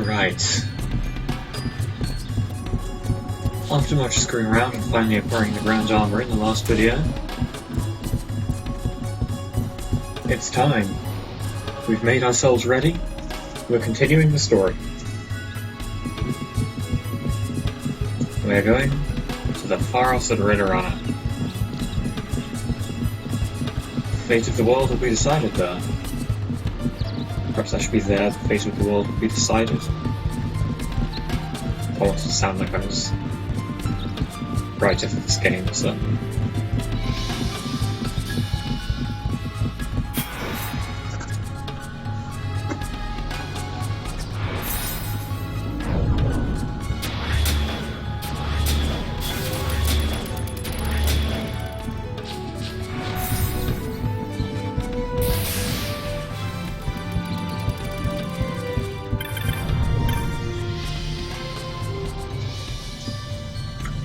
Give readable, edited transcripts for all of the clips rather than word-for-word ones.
Alright. After much screwing around and finally acquiring the ground armor in the last video, it's time. We've made ourselves ready. We're continuing the story. We're going to the Pharos at Ridorana. Fate of the world will be decided there. Perhaps I should be there, the fate of the world will be decided. I want to sound like I was writer for this game, so...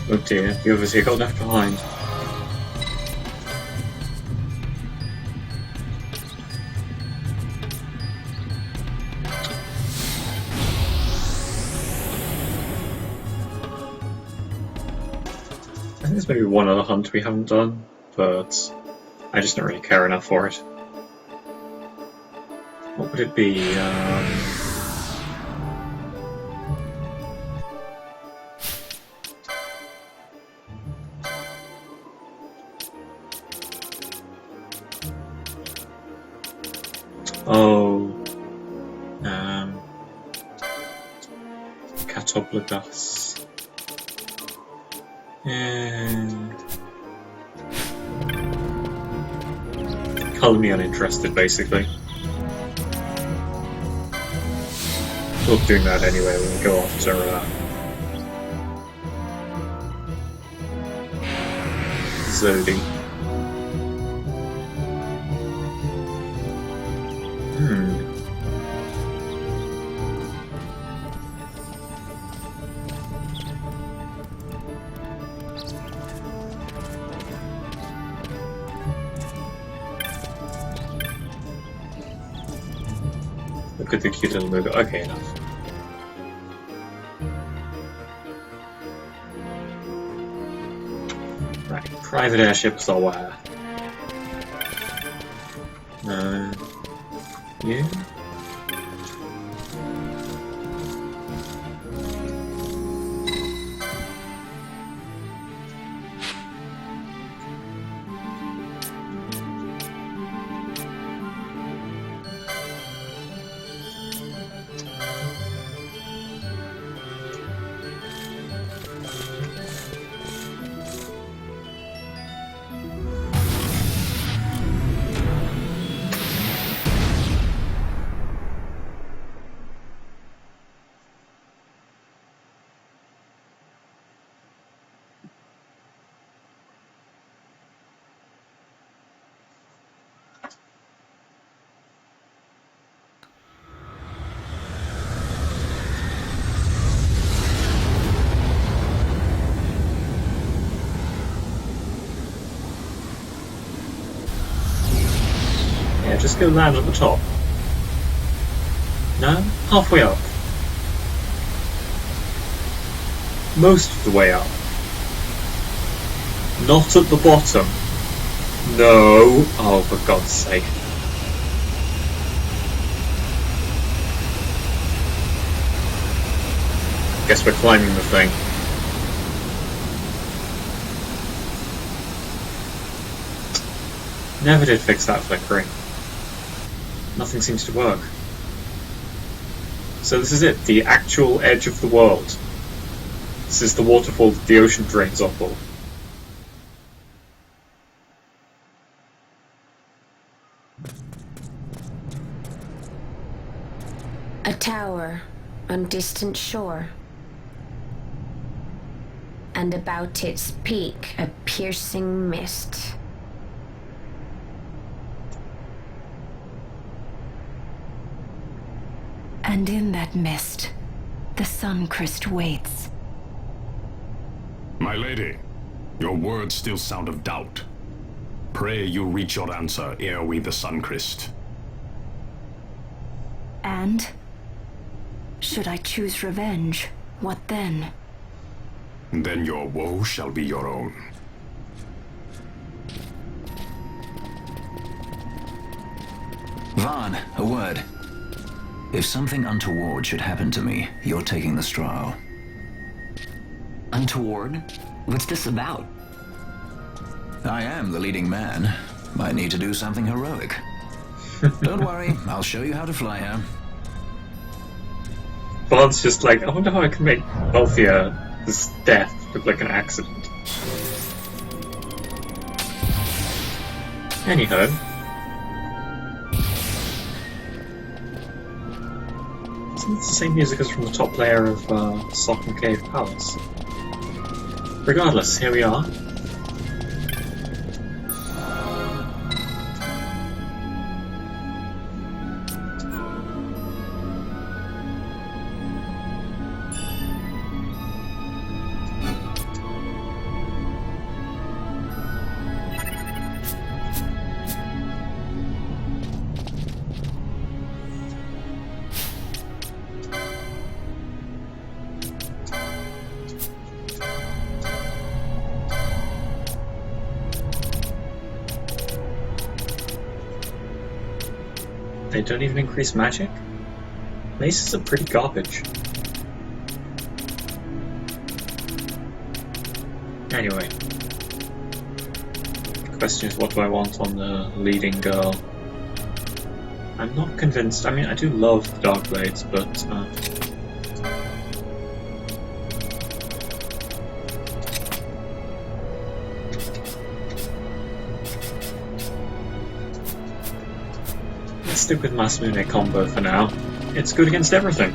Oh dear, the others here got left behind. I think there's maybe one other hunt we haven't done, but I just don't really care enough for it. What would it be? Catoblegus. And... colour me uninterested, basically. We'll be doing that anyway when we go after Zodi. Look at the cute little movie. Okay, enough. Right, private airships are where? Yeah. Just go land at the top. No? Halfway up. Most of the way up. Not at the bottom. No. Oh, for God's sake. Guess we're climbing the thing. Never did fix that flickering. Nothing seems to work. So this is it, the actual edge of the world. This is the waterfall that the ocean drains off of. A tower on distant shore. And about its peak a piercing mist. And in that mist, the Suncrest waits. My lady, your words still sound of doubt. Pray you reach your answer ere we the Suncrest. And? Should I choose revenge, what then? Then your woe shall be your own. Vaughn, a word. If something untoward should happen to me, you're taking the straw. Untoward? What's this about? I am the leading man. Might need to do something heroic. Don't worry, I'll show you how to fly her. Bond's just like, I wonder how I can make Althea's death look like an accident. Anyhow. Isn't this the same music as from the top layer of Socken Cave Palace? Regardless, here we are. They don't even increase magic? Maces are pretty garbage. Anyway. The question is, what do I want on the leading girl? I'm not convinced. I mean, I do love the Dark Blades, but let's stick with Masamune combo for now. It's good against everything.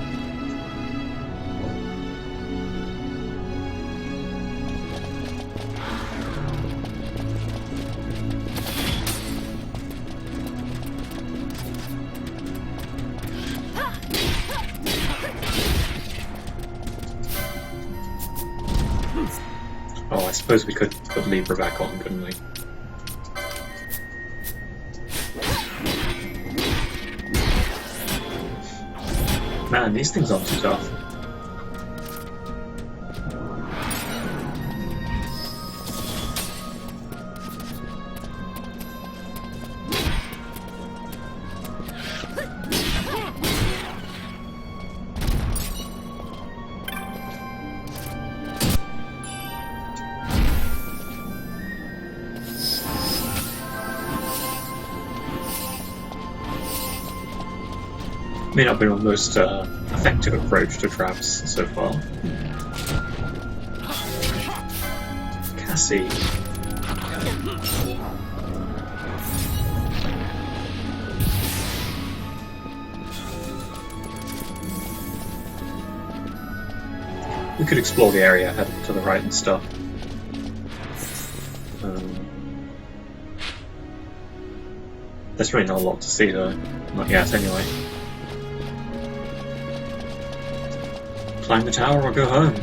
Oh, I suppose we could put Libra back on, couldn't we? Man, these things aren't too tough. May not be the most effective approach to traps so far. Cassie. We could explore the area heading to the right and stuff. There's really not a lot to see though. Not yet anyway. Climb the tower or go home.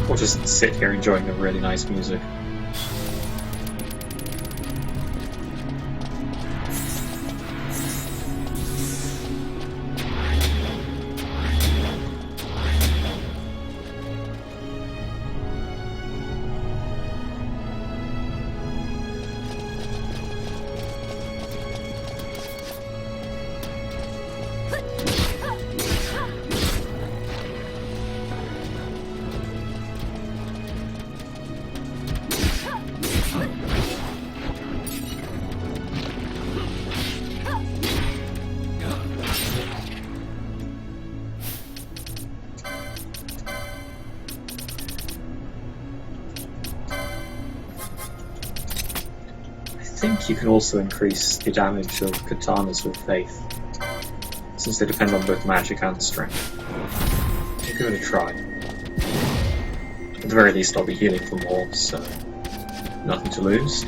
Or just sit here enjoying the really nice music. I think you can also increase the damage of katanas with faith, since they depend on both magic and strength. I'll give it a try. At the very least I'll be healing for more, so nothing to lose.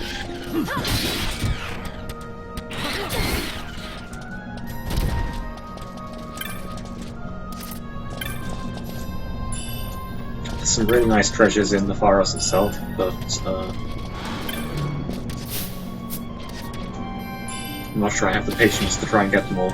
There's some really nice treasures in the Pharos itself, but I'm not sure I have the patience to try and get them all.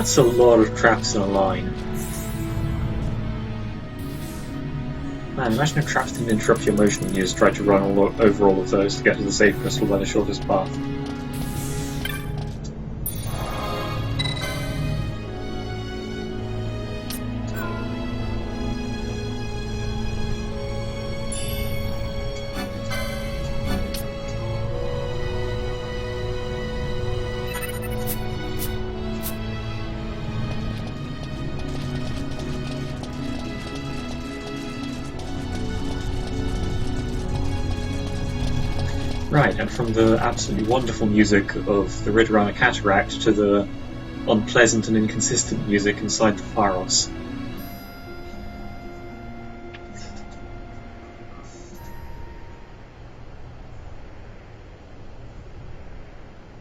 That's a lot of traps in a line. Man, imagine if traps didn't interrupt your motion and you just tried to run over all of those to get to the safe crystal by the shortest path. Right, and from the absolutely wonderful music of the Ridorana Cataract to the unpleasant and inconsistent music inside the Pharos.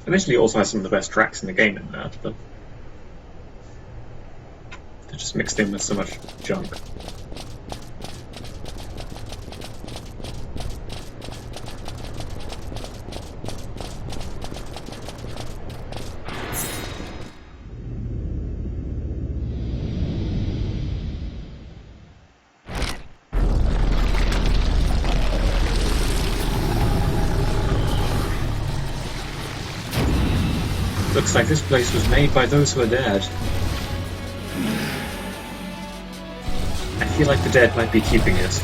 Admittedly, it also has some of the best tracks in the game in there, but they're just mixed in with so much junk. Looks like this place was made by those who are dead. I feel like the dead might be keeping it.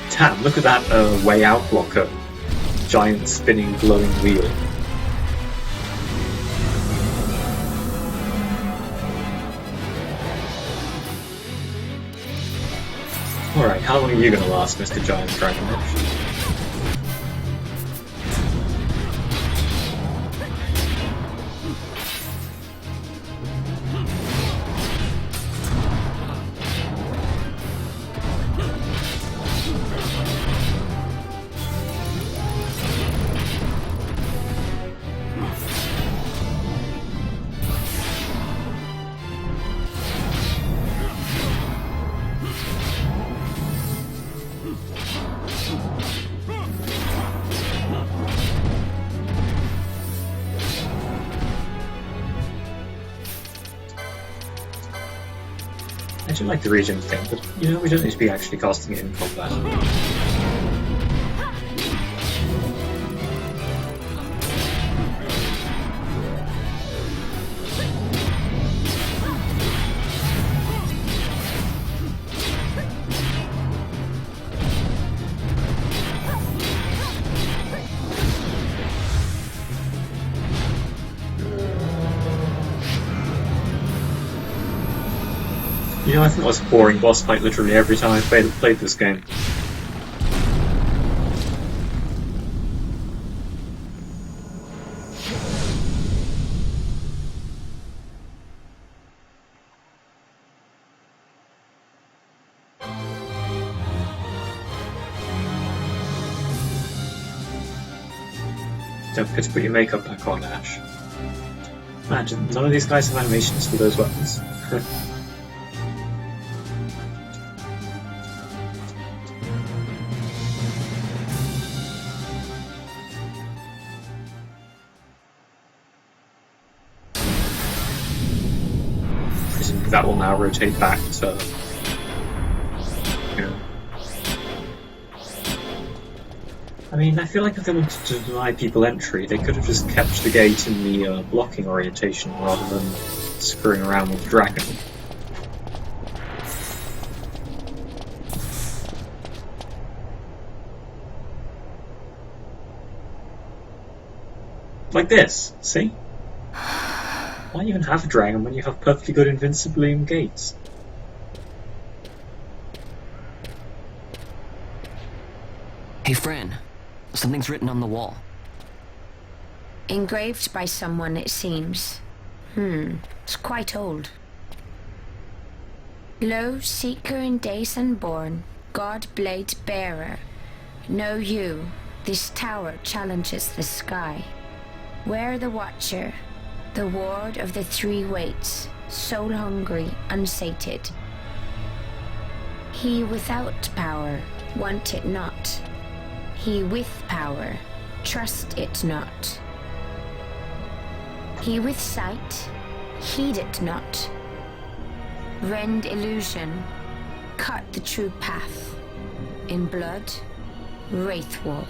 Damn, look at that way out blocker. Giant spinning glowing wheel. Alright, how long are you gonna last, Mr. Giant Dragonich? I do like the region thing, but you know, we don't need to be actually casting it in combat. You know, I think that was a boring boss fight literally every time I played this game. Don't forget to put your makeup back on, Ash. Imagine, none of these guys have animations for those weapons. That will now rotate back to, you know. I mean, I feel like if they wanted to deny people entry, they could have just kept the gate in the blocking orientation rather than screwing around with the dragon. Like this, see? Why even have a dragon when you have perfectly good invincibility and gates? Hey, Fran. Something's written on the wall. Engraved by someone, it seems. It's quite old. Lo, seeker in days unborn, God blade bearer. Know you, this tower challenges the sky. Where the watcher, the ward of the three weights, soul hungry, unsated. He without power, want it not. He with power, trust it not. He with sight, heed it not. Rend illusion, cut the true path. In blood, Wraithwall.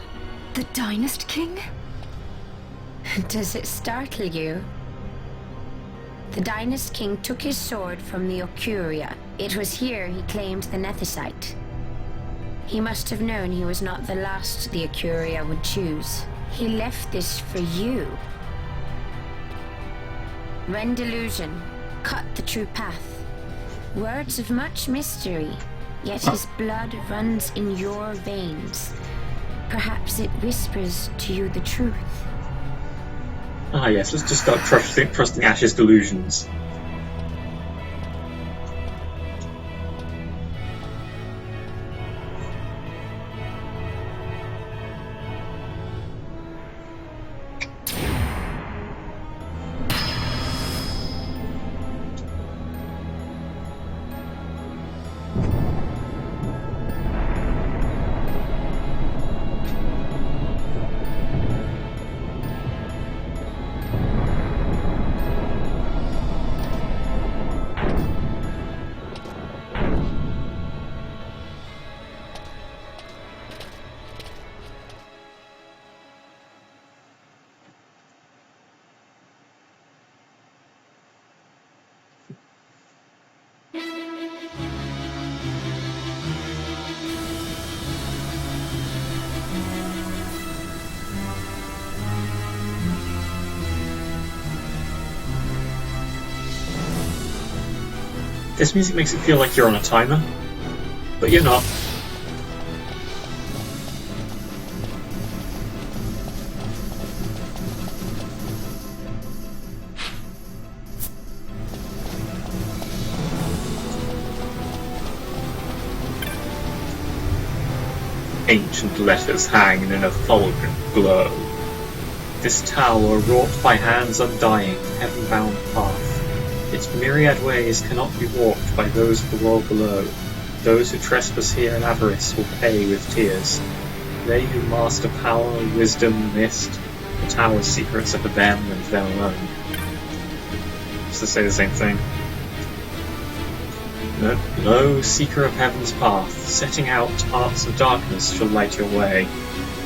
The Dynast King? Does it startle you? The Dynast King took his sword from the Ocuria. It was here he claimed the Nethicite. He must have known he was not the last the Ocuria would choose. He left this for you. Rend illusion, cut the true path. Words of much mystery, yet his blood runs in your veins. Perhaps it whispers to you the truth. Ah yes, let's just start trusting Ash's delusions. This music makes it feel like you're on a timer, but you're not. Ancient letters hang in a fulgurant glow. This tower, wrought by hands undying, heaven-bound path. Its myriad ways cannot be walked by those of the world below. Those who trespass here in avarice will pay with tears. They who master power, wisdom, mist, the tower's secrets are for them and them alone. Just to say the same thing. Lo, seeker of heaven's path, setting out arts of darkness shall light your way.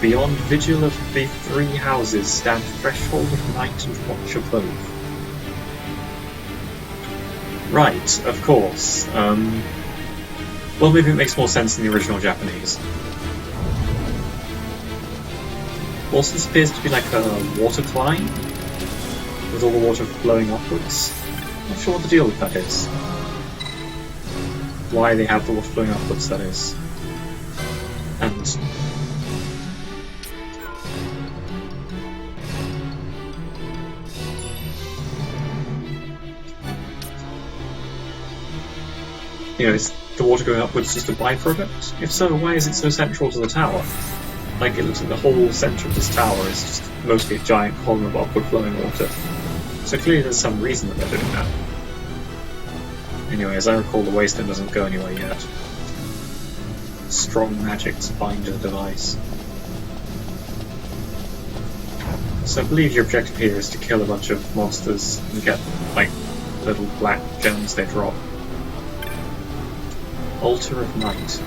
Beyond vigil of the three houses stand threshold of night and watch above. Right, of course. Well, maybe it makes more sense in the original Japanese. Also, this appears to be like a water climb, with all the water flowing upwards. Not sure what the deal with that is. Why they have the water flowing upwards, that is. And you know, is the water going upwards just a byproduct? If so, why is it so central to the tower? Like, it looks like the whole centre of this tower is just mostly a giant column of upward flowing water. So clearly there's some reason that they're doing that. Anyway, as I recall, the wasteland doesn't go anywhere yet. Strong magic to bind the device. So I believe your objective here is to kill a bunch of monsters and get, like, little black gems they drop. Altar of Night.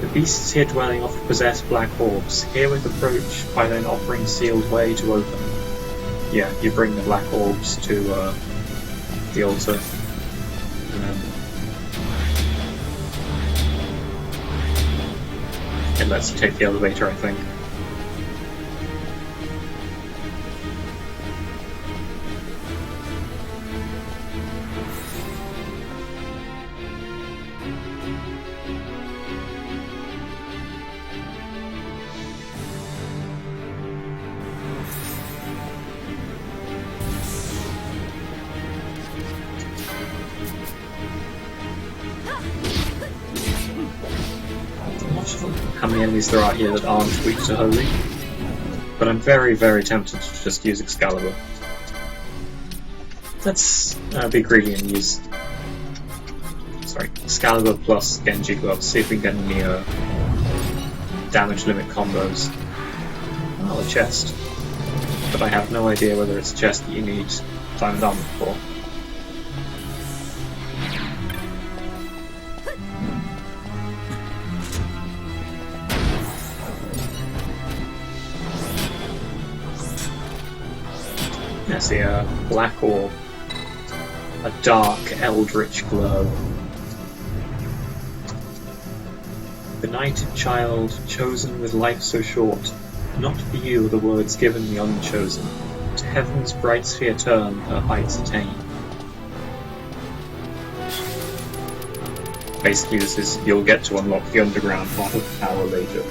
The beasts here dwelling often possess black orbs. Herewith approach by then offering sealed way to open. Yeah, you bring the black orbs to the altar. It lets you take the elevator, I think. How many enemies there are here that aren't weak to Holy, but I'm very, very tempted to just use Excalibur. Let's be greedy and use Excalibur plus Genji Gloves, see if we can get any damage limit combos. Oh, a chest. but I have no idea whether it's a chest that you need diamond armor for. I see a black orb, a dark eldritch glow. Benighted child, chosen with life so short, not for you are the words given the unchosen. To heaven's bright sphere turn, her heights attain. Basically, this is you'll get to unlock the underground part of the tower later.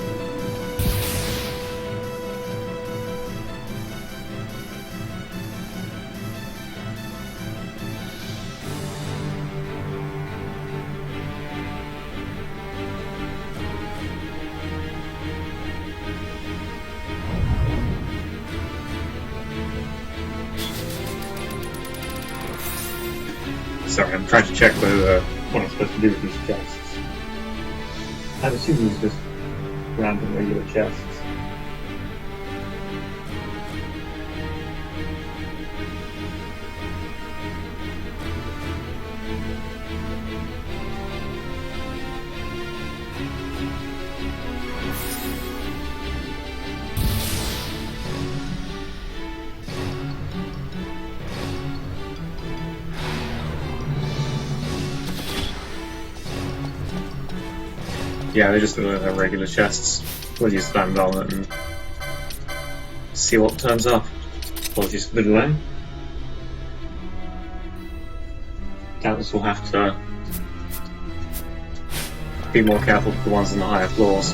Sorry, I'm trying to check whether what I'm supposed to do with these chests. I'd assume these are just random regular chests. Yeah, they're just regular chests. We'll just stand on it and see what turns up. Apologies for the delay. Doubtless we'll have to be more careful with the ones on the higher floors.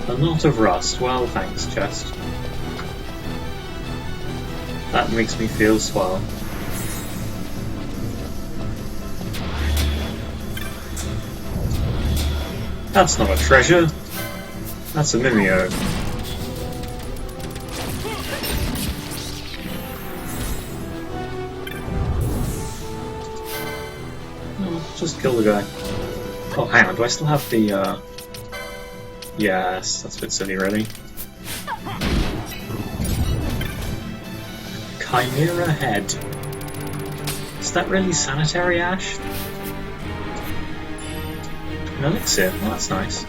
A lot of rust. Well, thanks, chest. That makes me feel swell. That's not a treasure. That's a Mimeo. Oh, just kill the guy. Oh, hang on. Do I still have the, Yes, that's a bit silly, really. Chimera head. Is that really sanitary ash? An elixir. Oh, that's nice.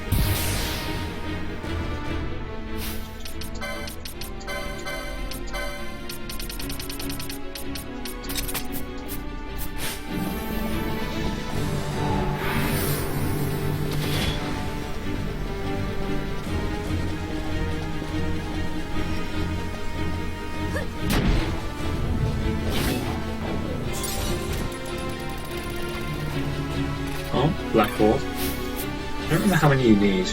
Oh, black orb. I don't remember how many you need.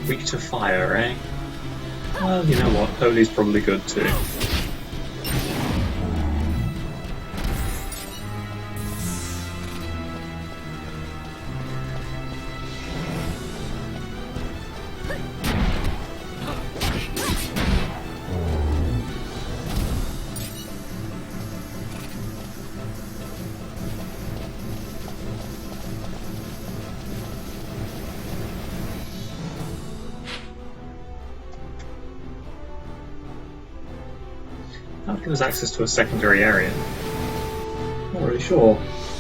Weak to fire, eh? Well, you know what, Holy's probably good too. That would give us access to a secondary area. Not really sure.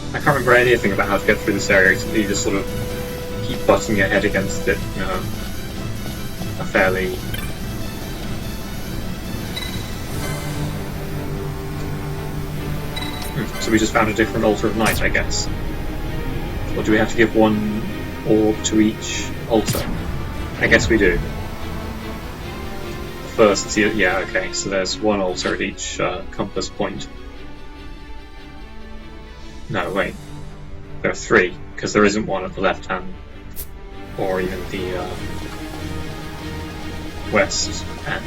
I can't remember anything about how to get through this area, except you just sort of keep butting your head against it, you know, a fairly... So we just found a different altar of night, I guess. Or do we have to give one orb to each altar? I guess we do. First, yeah, okay, so there's one altar at each compass point. No, wait. There are three, because there isn't one at the left hand, or even the west end.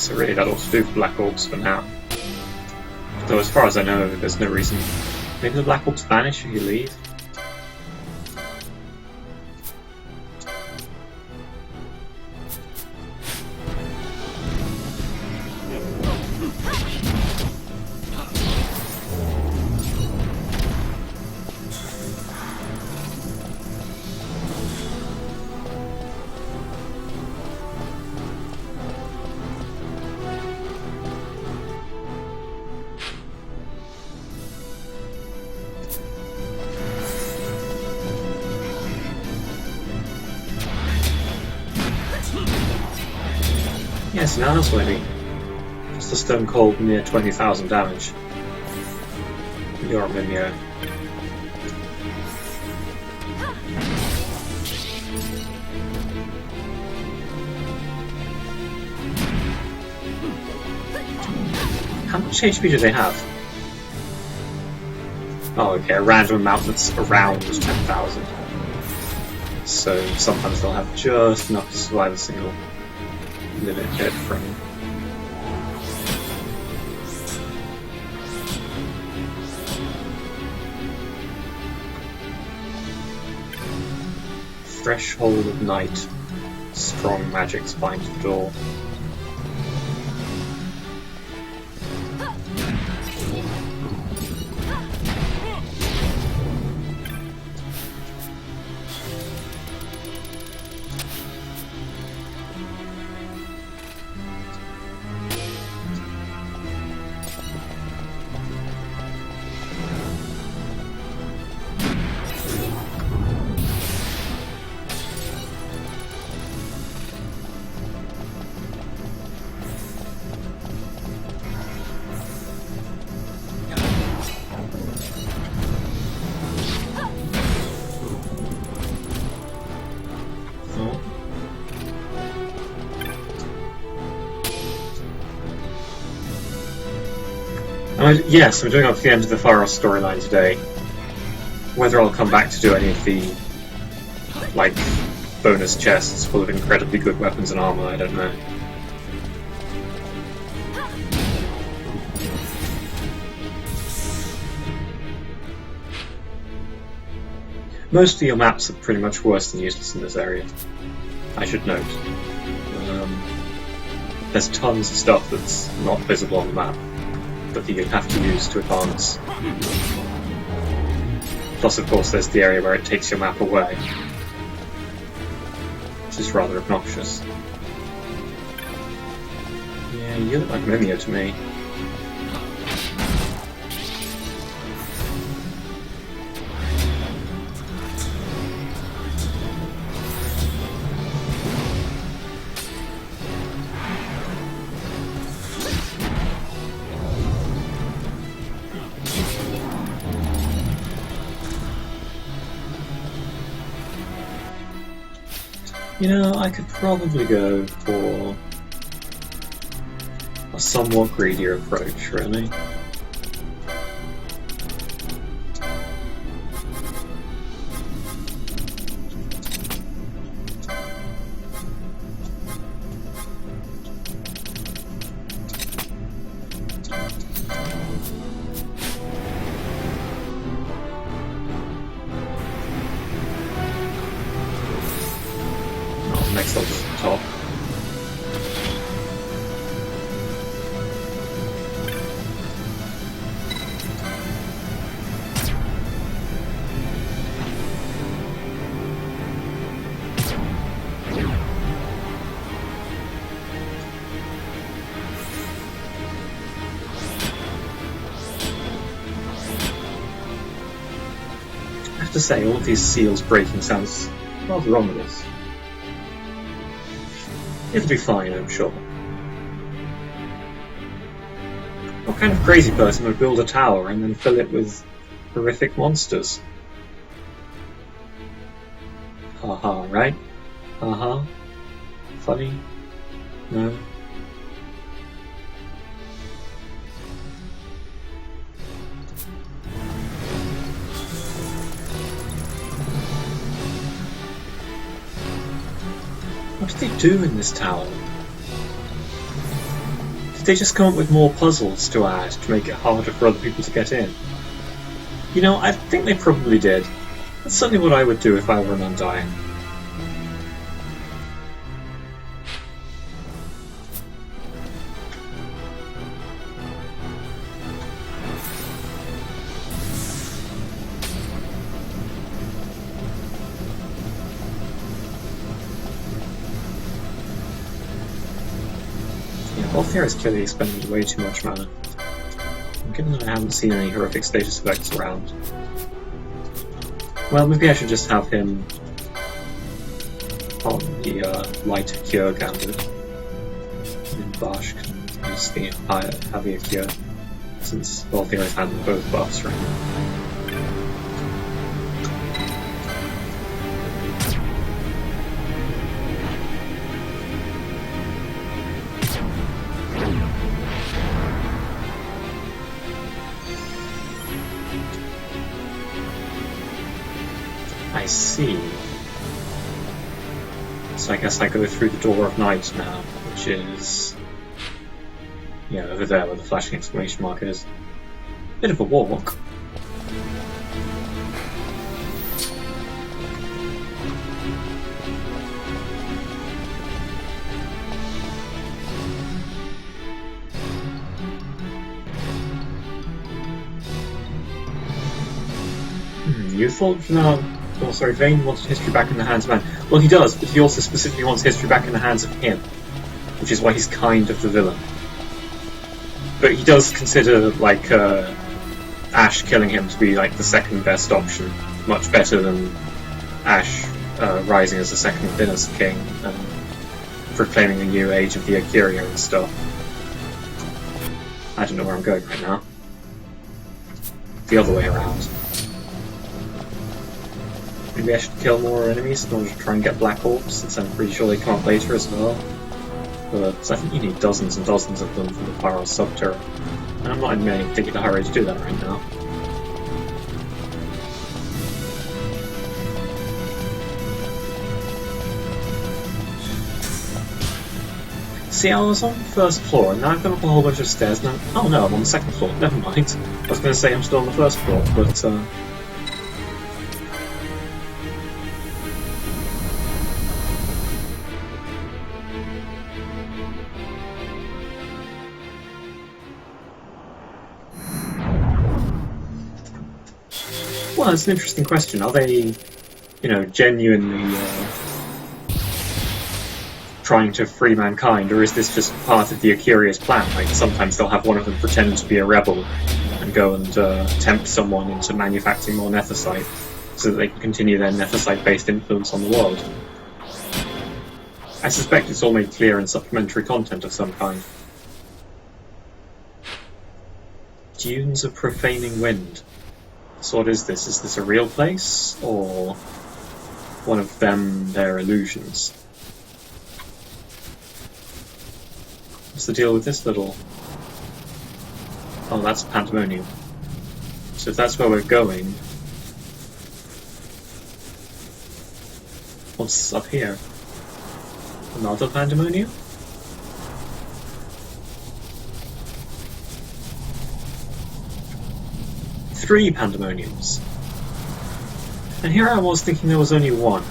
so really that ought to do for Black Orbs for now. Though as far as I know, there's no reason. Maybe the Black Orbs vanish if you leave? Yes, now that's winning. Just a stone cold near 20,000 damage. You're a Mimeo. How much HP do they have? Oh, okay, a random amount that's around 10,000. So sometimes they'll have just enough to survive a single limit hit from Threshold of Night. Strong magics bind the door. Yes, I'm doing up to the end of the Pharos storyline today. Whether I'll come back to do any of the, like, bonus chests full of incredibly good weapons and armor, I don't know. Most of your maps are pretty much worse than useless in this area, I should note. There's tons of stuff that's not visible on the map, but that you'll have to use to advance. Plus, of course, there's the area where it takes your map away, which is rather obnoxious. Yeah, you look like Mimeo to me. You know, I could probably go for a somewhat greedier approach, really. Next up is the top. I have to say, all of these seals breaking sounds rather ominous. It'll be fine, I'm sure. What kind of crazy person would build a tower and then fill it with horrific monsters? Haha, right? Haha. Funny? No? What do they do in this tower? Did they just come up with more puzzles to add to make it harder for other people to get in? You know, I think they probably did. That's certainly what I would do if I were an Undying. Althea is clearly expending way too much mana. Given that I haven't seen any horrific status effects around. Well, maybe I should just have him on the lighter cure gambit. And Bash can use the heavier cure, since Althea has had both buffs right now. I see. So I guess I go through the Door of Night now, which is... yeah, over there where the flashing exclamation mark is. Bit of a walk. You thought no. Oh, sorry, Vane wanted history back in the hands of man. Well, he does, but he also specifically wants history back in the hands of him, which is why he's kind of the villain. But he does consider, like, Ash killing him to be, like, the second best option. Much better than Ash rising as the second thinnest king and proclaiming a new age of the Akiria and stuff. I don't know where I'm going right now. The other way around. Maybe I should kill more enemies in order to try and get Black Orbs, since I'm pretty sure they come up later as well. But I think you need dozens and dozens of them for the Pharos sub-turret. And I'm not in any particular hurry to do that right now. See, I was on the first floor, and now I've gone up a whole bunch of stairs, and oh no, I'm on the second floor, never mind. I was going to say I'm still on the first floor, but well, it's an interesting question. Are they, you know, genuinely trying to free mankind, or is this just part of the Akiria's plan? Like, sometimes they'll have one of them pretend to be a rebel and go and tempt someone into manufacturing more Nethicite so that they can continue their Nethicite-based influence on the world. I suspect it's all made clear in supplementary content of some kind. Dunes of Profaning Wind. So what is this? Is this a real place, or one of their illusions? What's the deal with this little... oh, that's Pandemonium. So if that's where we're going... what's up here? Another Pandemonium? Three Pandemoniums. And here I was thinking there was only one.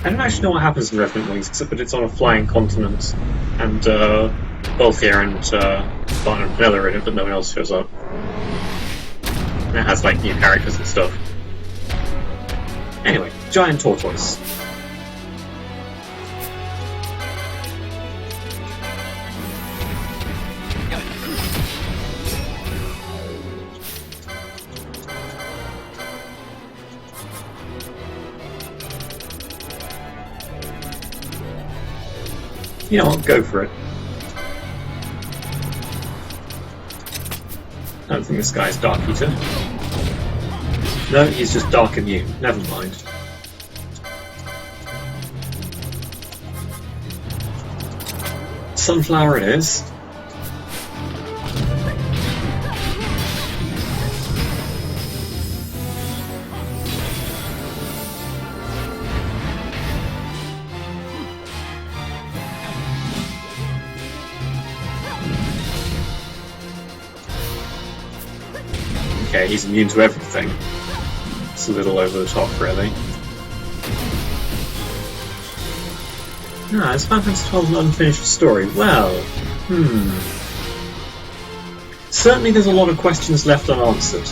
I don't actually know what happens in Revenant Wings, except that it's on a flying continent, and both here and Barton and Vanilla are in it, but no one else shows up. And it has like new characters and stuff. Anyway, giant tortoise. You know what, go for it. I don't think this guy's Dark Eater. No, he's just Dark Immune. Never mind. Sunflower it is. Okay, he's immune to everything. It's a little over the top, really. Ah, is Final Fantasy XII an unfinished story? Well, certainly there's a lot of questions left unanswered.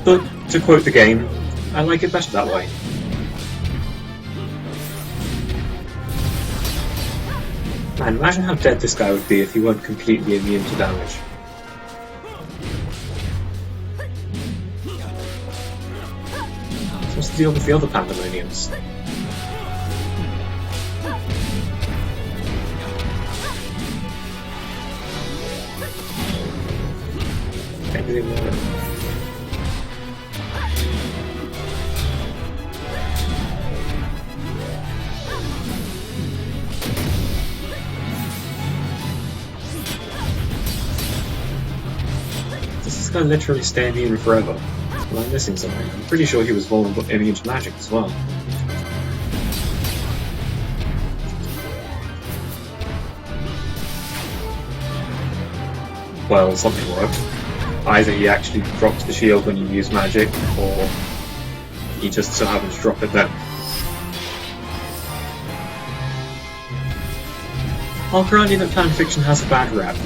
But, to quote the game, I like it better that way. Man, imagine how dead this guy would be if he weren't completely immune to damage. So what's the deal with the other Pandemoniums? Anything more? Does this guy literally stay immune forever? Well, I'm missing something. I'm pretty sure he was vulnerable immune to magic as well. Well, something worked. Either he actually drops the shield when you use magic, or he just so happens to drop it then. I'll grant you that fanfiction has a bad rap.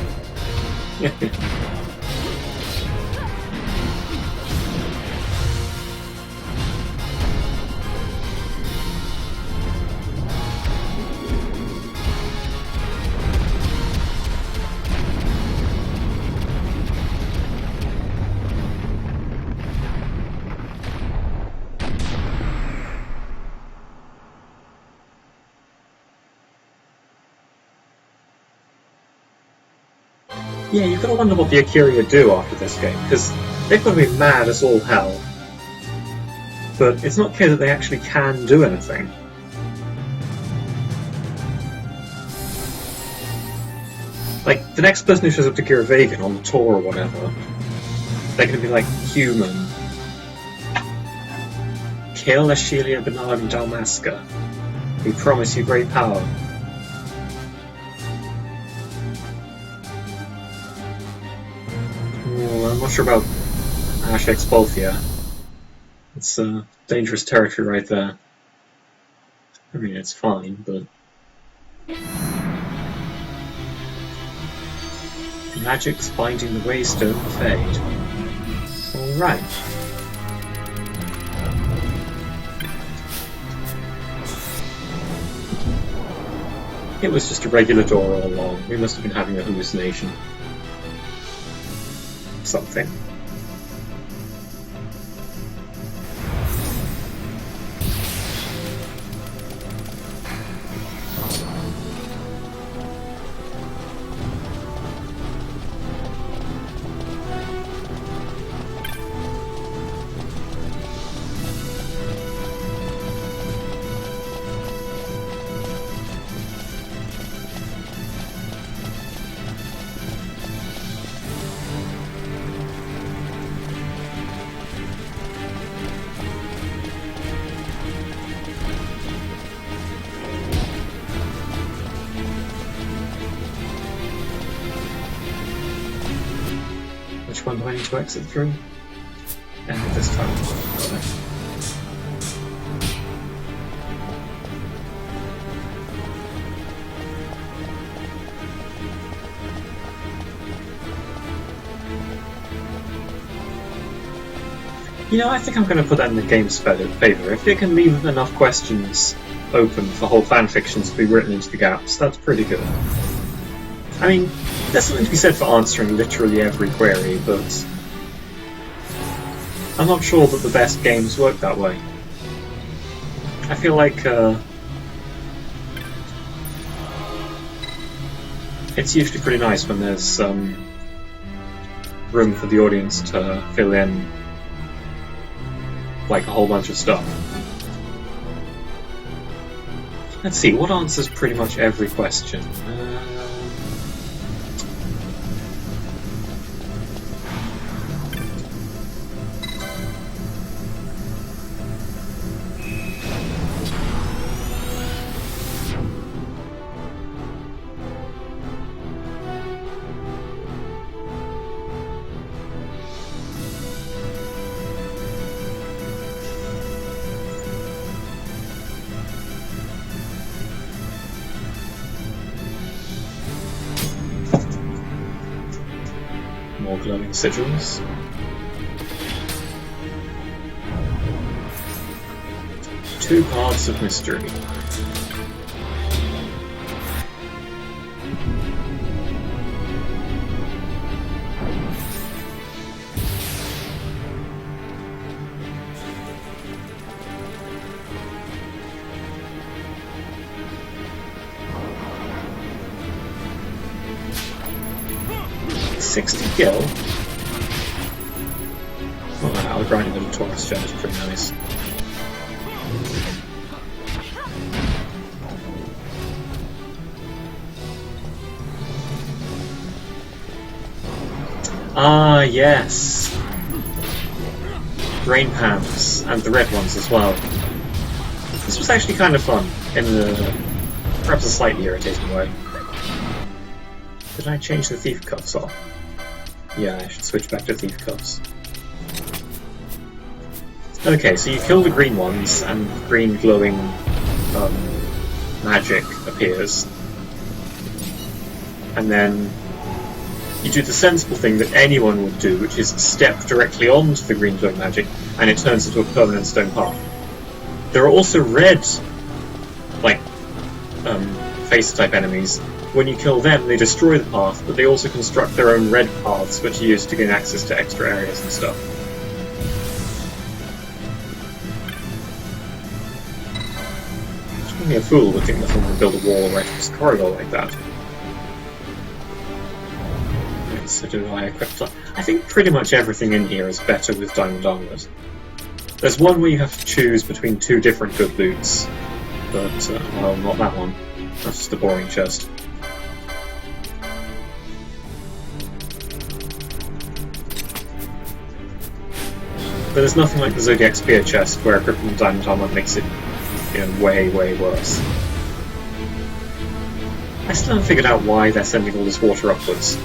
Yeah, you've got to wonder what the Akira do after this game, because they've got to be mad as all hell. But it's not clear that they actually can do anything. Like, the next person who shows up to Akira Vegan on the tour or whatever, they're going to be like, human. Kill Ashelia Bernard and Dalmasca. We promise you great power. I'm not sure about Ash Expulfia. It's dangerous territory right there. I mean, it's fine, but... Magic's binding the Waystone fade. Alright. It was just a regular door all along. We must have been having a hallucination. Something. Which one do I need to exit through? And this time. Got it. You know, I think I'm going to put that in the game's favour. If it can leave enough questions open for whole fanfictions to be written into the gaps, that's pretty good. I mean, there's something to be said for answering literally every query, but I'm not sure that the best games work that way. I feel like it's usually pretty nice when there's room for the audience to fill in like a whole bunch of stuff. Let's see, what answers pretty much every question? glowing sigils. Two cards of mystery. $60 gil. Oh wow, the grinding little Taurus gem is pretty nice. Ah, yes. Brain pans, and the red ones as well. This was actually kind of fun, in perhaps a slightly irritating way. Did I change the thief cuffs off? Yeah, I should switch back to thief cuffs. Okay, so you kill the green ones, and green glowing magic appears. And then you do the sensible thing that anyone would do, which is step directly onto the green glowing magic, and it turns into a permanent stone path. There are also red, like, face-type enemies. When you kill them, they destroy the path, but they also construct their own red paths, which are used to gain access to extra areas and stuff. It's only a fool would think that someone would build a wall right across the corridor like that. So do I equip that? I think pretty much everything in here is better with Diamond Armlet. There's one where you have to choose between two different good loots, but, well, not that one. That's just a boring chest. But there's nothing like the Zodiac Spear chest where equipping Diamond Armlet makes it, you know, way, way worse. I still haven't figured out why they're sending all this water upwards.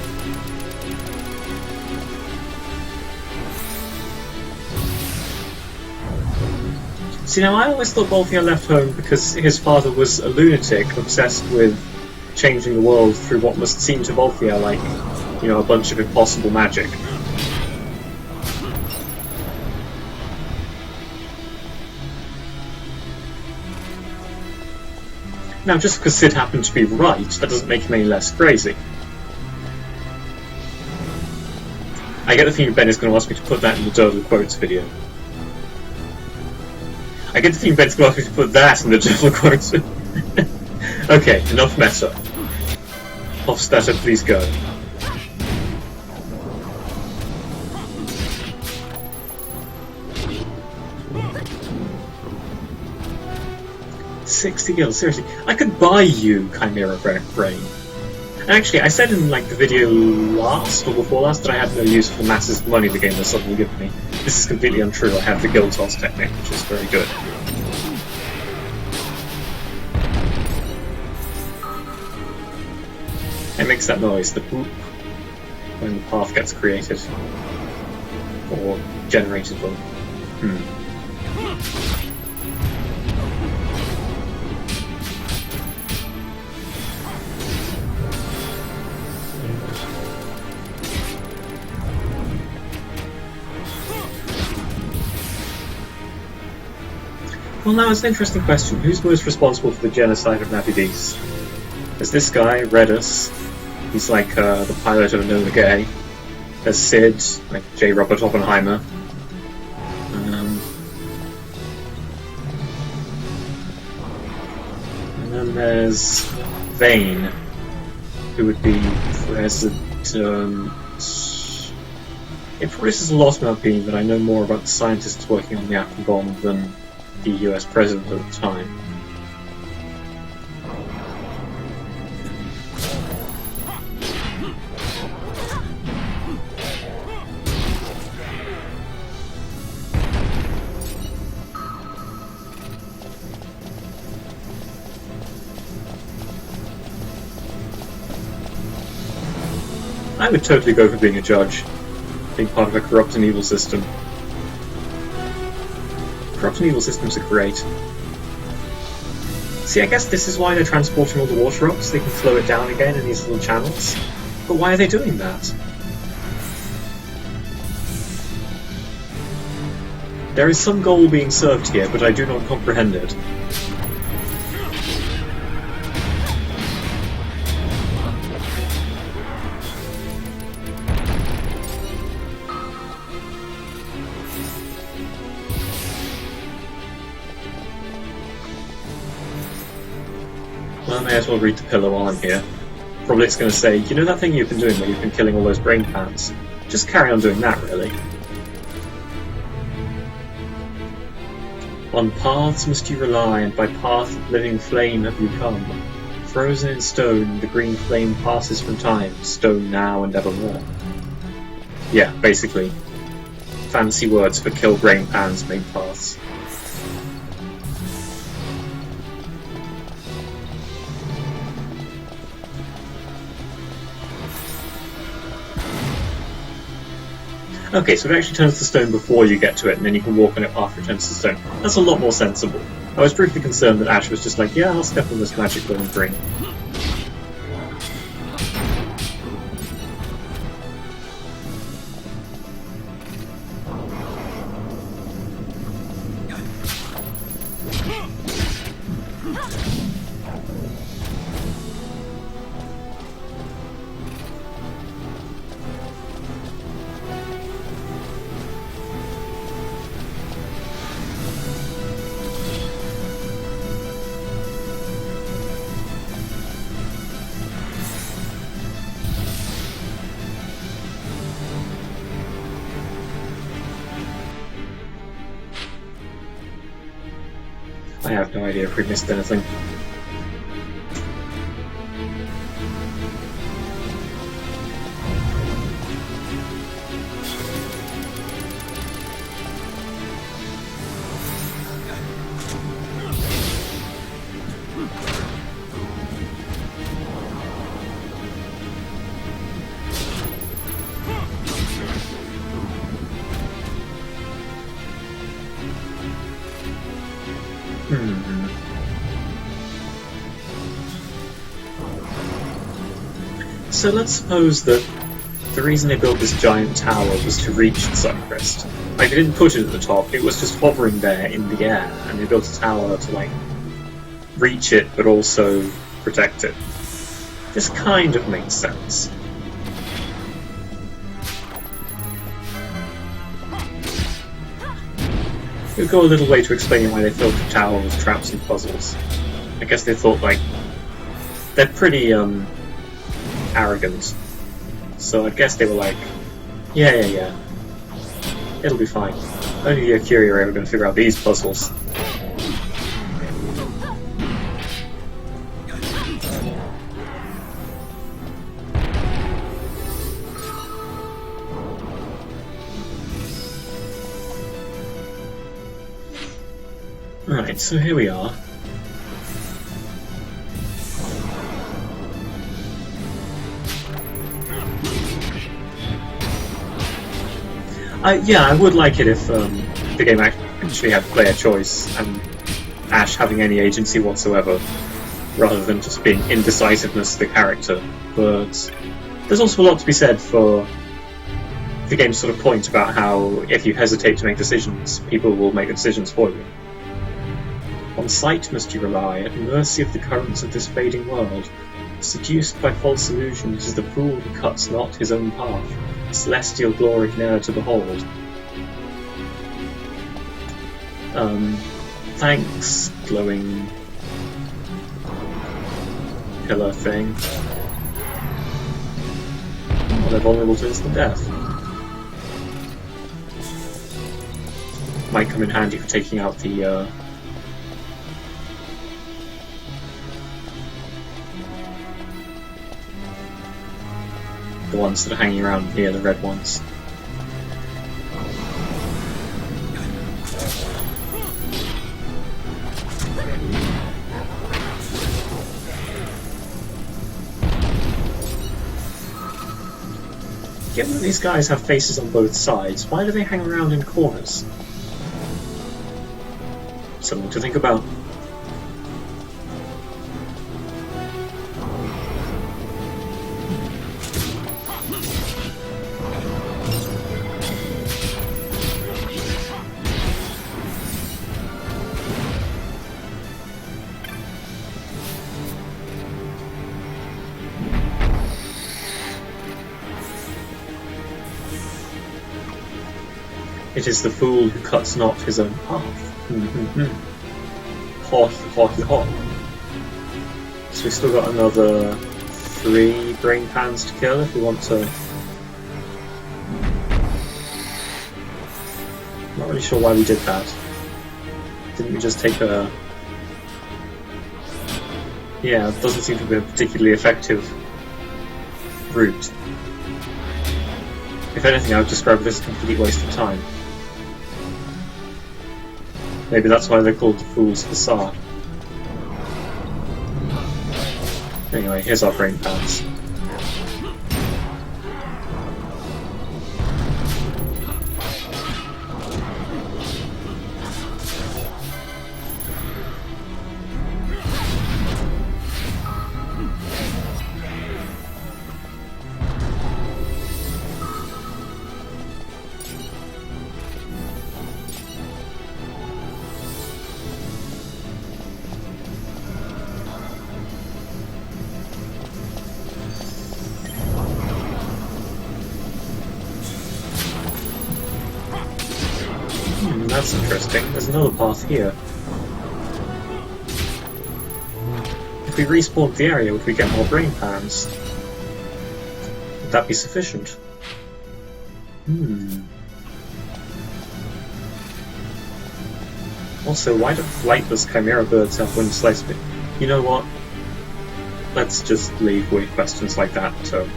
See, now I always thought Balthier left home because his father was a lunatic obsessed with changing the world through what must seem to Balthier like, you know, a bunch of impossible magic. Now, just because Sid happened to be right, that doesn't make him any less crazy. I get the feeling Ben is going to ask me to put that in the Dirdle quotes video. I get the feeling Ben's going to ask me to put that in the Dirdle quotes. Okay, enough meta. Hofstadter, please go. $60 gil, seriously. I could buy you Chimera Brain. And actually, I said in like the video last or before last that I had no use for the masses of money the game has suddenly given me. This is completely untrue. I have the guild toss technique, which is very good. It makes that noise, the boop, when the path gets created. Or generated, well. Well, now it's an interesting question. Who's most responsible for the genocide of Navidis? There's this guy, Redus. He's like the pilot of Enola Gay. There's Sid, like J. Robert Oppenheimer. And then there's Vane, who would be president. It probably says a lot about me that I know more about the scientists working on the atom bomb than the US president at the time. I would totally go for being a judge, being part of a corrupt and evil system. Corrupt and evil systems are great. See, I guess this is why they're transporting all the water up, so they can slow it down again in these little channels. But why are they doing that? There is some goal being served here, but I do not comprehend it. Well, I may as well read the pillar while I'm here. Probably it's going to say, you know that thing you've been doing where you've been killing all those brain pans? Just carry on doing that, really. On paths must you rely, and by path of living flame have you come. Frozen in stone, the green flame passes from time, stone now and evermore. Yeah, basically. Fancy words for kill brain pans, make paths. Okay, so it actually turns to stone before you get to it, and then you can walk on it after it turns to stone. That's a lot more sensible. I was briefly concerned that Ash was just like, yeah, I'll step on this magic golden ring. I have no idea if we've missed anything. So let's suppose that the reason they built this giant tower was to reach the Suncrest. Like, they didn't put it at the top, it was just hovering there in the air, and they built a tower to, like, reach it, but also protect it. This kind of makes sense. It would go a little way to explaining why they filled the tower with traps and puzzles. I guess they thought, like, they're pretty, arrogant. So I guess they were like, yeah. It'll be fine. Only the Akiri are ever going to figure out these puzzles. Right, so here we are. Yeah, I would like it if the game actually had player choice and Ash having any agency whatsoever, rather than just being indecisiveness of the character. But there's also a lot to be said for the game's sort of point about how if you hesitate to make decisions, people will make decisions for you. On sight must you rely, at mercy of the currents of this fading world. Seduced by false illusions is the fool who cuts not his own path. Celestial glory ne'er to behold. Thanks, glowing pillar thing. Well, they're vulnerable to instant death. Might come in handy for taking out the ones that are hanging around near the red ones. Given that these guys have faces on both sides, why do they hang around in corners? Something to think about. It is the fool who cuts not his own path. Hot, hot, hot. So we've still got another 3 brain pans to kill if we want to. Not really sure why we did that. Didn't we just take a... Yeah, it doesn't seem to be a particularly effective route. If anything, I would describe it as a complete waste of time. Maybe that's why they're called the Fool's Facade. Anyway, here's our brain pans. That's interesting. There's another path here. If we respawned the area, would we get more brain pans? Would that be sufficient? Also, why do flightless chimera birds have wind slice? You know what? Let's just leave weird questions like that to...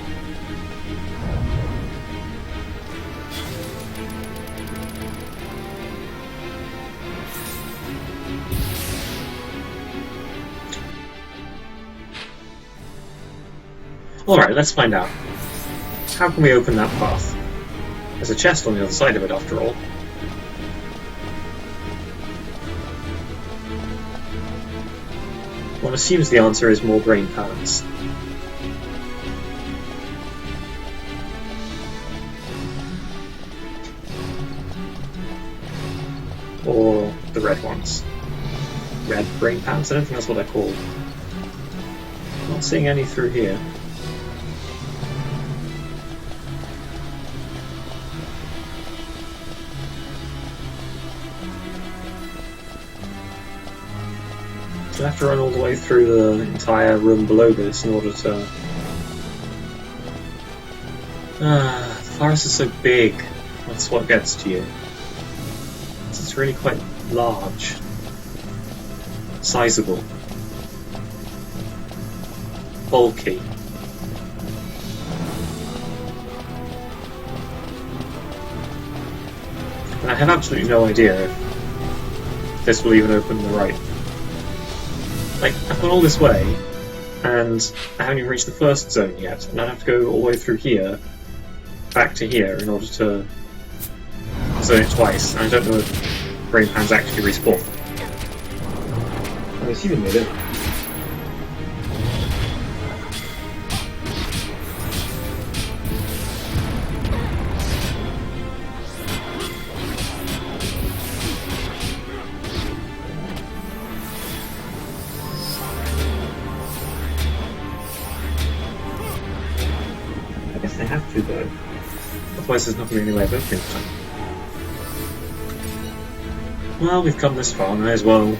Alright, let's find out. How can we open that path? There's a chest on the other side of it, after all. One assumes the answer is more brain pans. Or the red ones. Red brain pans? I don't think that's what they're called. Not seeing any through here. I have to run all the way through the entire room below this in order to... the Pharos is so big, that's what gets to you. It's really quite large. Sizable. Bulky. And I have absolutely no idea if this will even open the right... Like, I've gone all this way, and I haven't even reached the first zone yet, and I have to go all the way through here, back to here, in order to zone it twice, and I don't know if brain pans actually respawn. I'm assuming they do. They have to, though. Otherwise there's not going to be any way of opening them. Well, we've come this far, may as well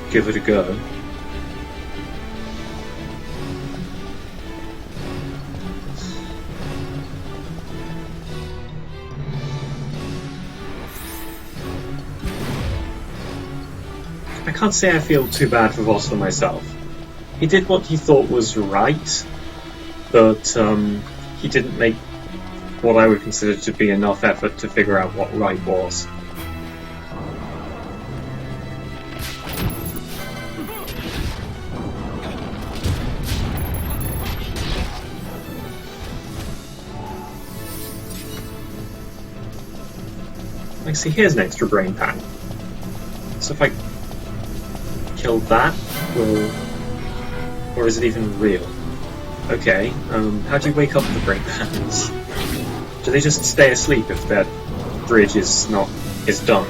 give it a go. I can't say I feel too bad for Voss myself. He did what he thought was right, but he didn't make what I would consider to be enough effort to figure out what right was. Like, see, here's an extra brain pan. So if I kill that, or is it even real? Okay, how do you wake up the brain pans? Do they just stay asleep if that bridge is done?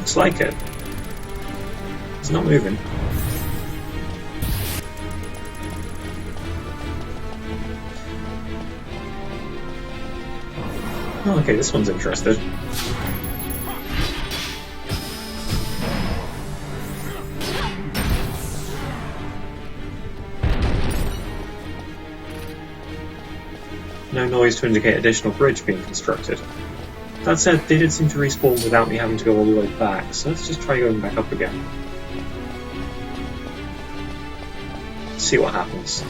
Looks like it. It's not moving. Oh, okay, this one's interested. No noise to indicate additional bridge being constructed. That said, they did seem to respawn without me having to go all the way back, so let's just try going back up again. See what happens.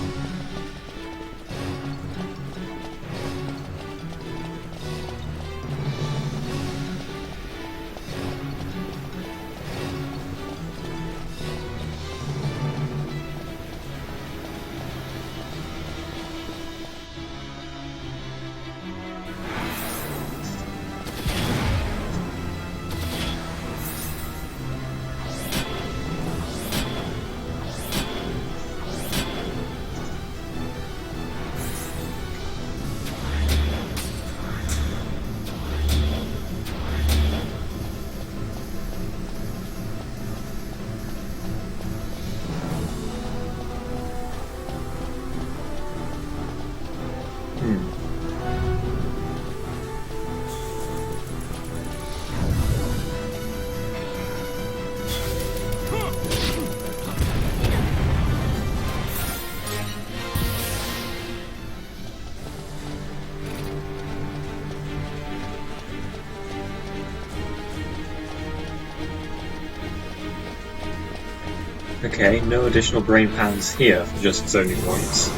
Okay, no additional brain pans here for just zoning ones.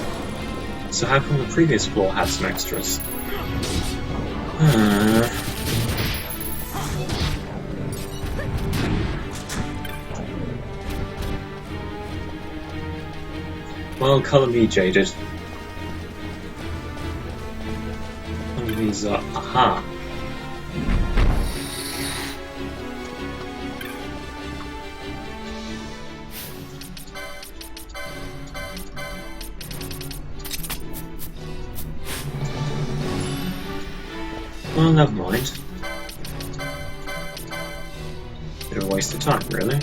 So how come the previous floor had some extras? Well, colour me jaded. One of these are... aha! Well, never mind. Bit of a waste of time, really.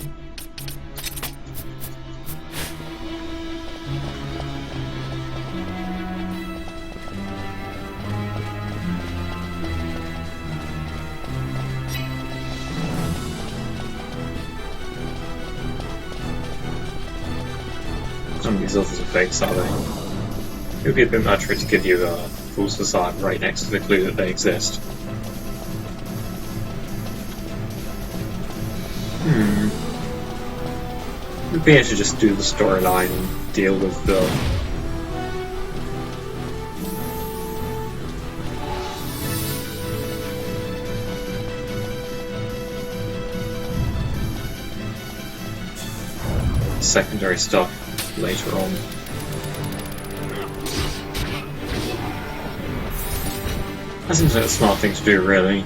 None of these others are fakes, are they? It would be a bit much for it to give you a fool's facade right next to the clue that they exist. Maybe I should just do the storyline and deal with the... secondary stuff later on. That seems like a smart thing to do, really.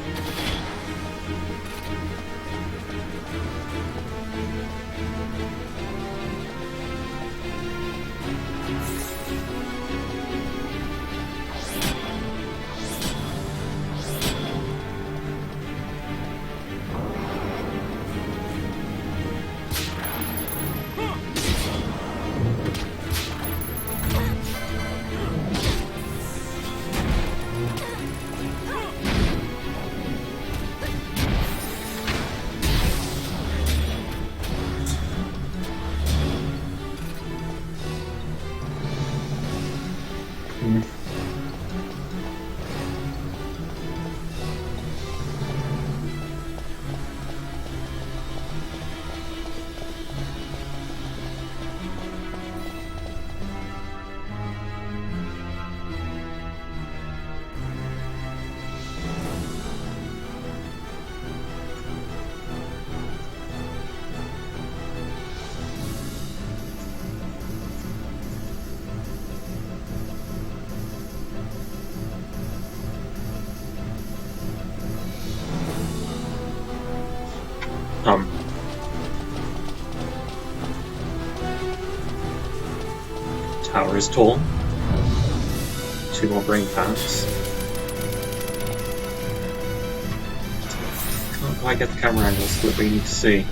Tower is tall. 2 more brain pans. Can't do I get the camera angles that we need to see?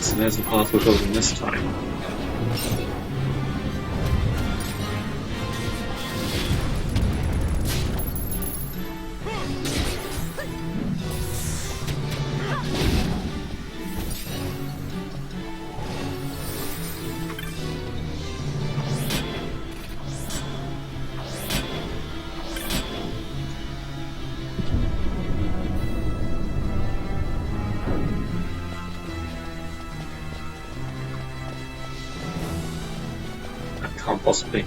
So there's the path we're building this time. Can't possibly.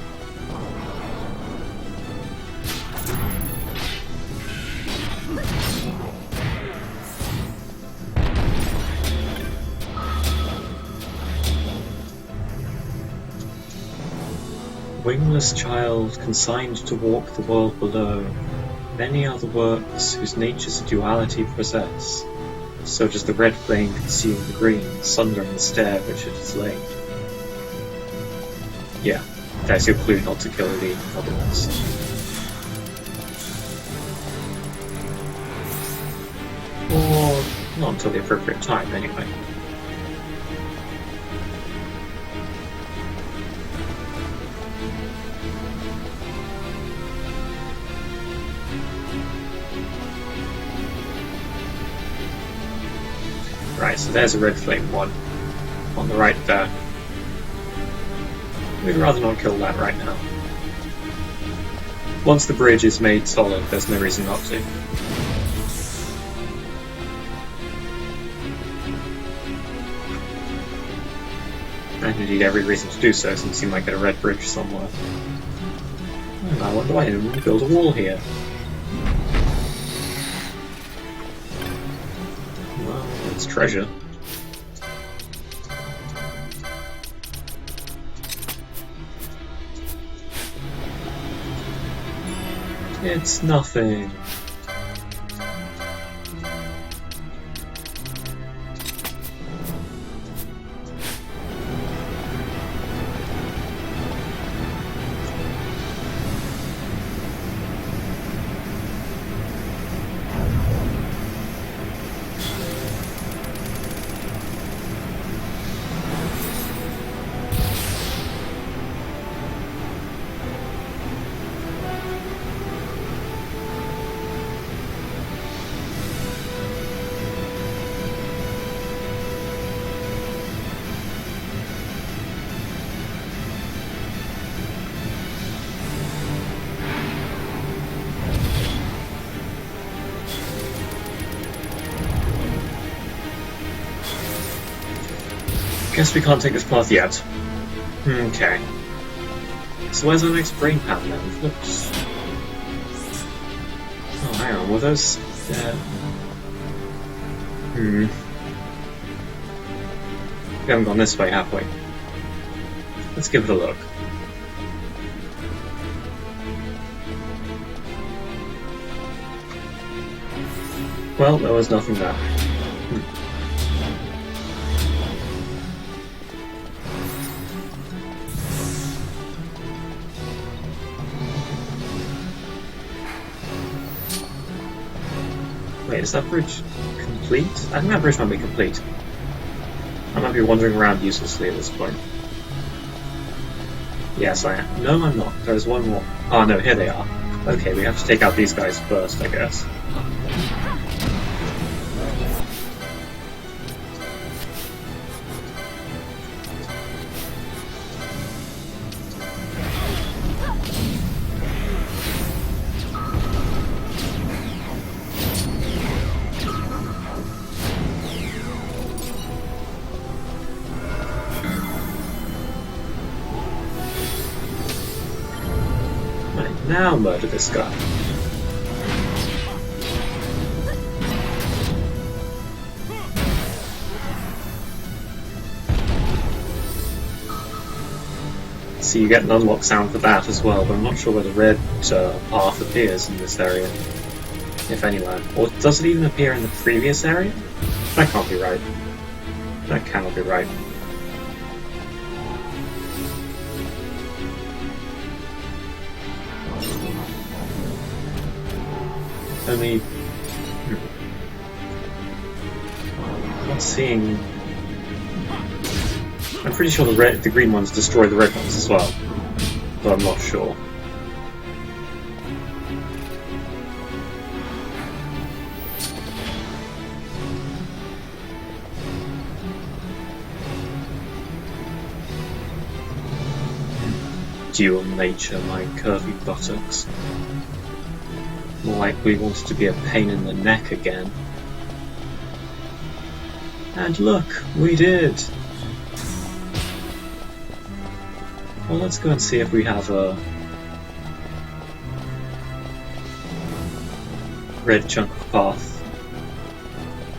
Wingless child consigned to walk the world below. Many are the works whose natures a duality possess. So does the red flame consume the green, sundering the stair which it has laid. Yeah, that's your clue not to kill the other ones. Or not until the appropriate time, anyway. Right, so there's a red flame one on the right there. We'd rather not kill that right now. Once the bridge is made solid, there's no reason not to. And indeed every reason to do so, since you might get a red bridge somewhere. I wonder why anyone would build a wall here. Well, it's treasure. It's nothing. Guess we can't take this path yet. Okay. So where's our next brain pan then? It looks... Oh, hang on, were those... We haven't gone this way, have we? Let's give it a look. Well, there was nothing there. Wait, is that bridge complete? I think that bridge might be complete. I might be wandering around uselessly at this point. Yes, I am. No, I'm not. There's one more. Oh no, here they are. Okay, we have to take out these guys first, I guess. Now murder this guy. So you get an unlock sound for that as well, but I'm not sure where the red path appears in this area, if anywhere. Or does it even appear in the previous area? That can't be right. That cannot be right. Only... I'm not seeing... I'm pretty sure the green ones destroy the red ones as well, but I'm not sure. Dual nature, my curvy buttocks. More like we wanted to be a pain in the neck again. And look, we did! Well, let's go and see if we have a red chunk of path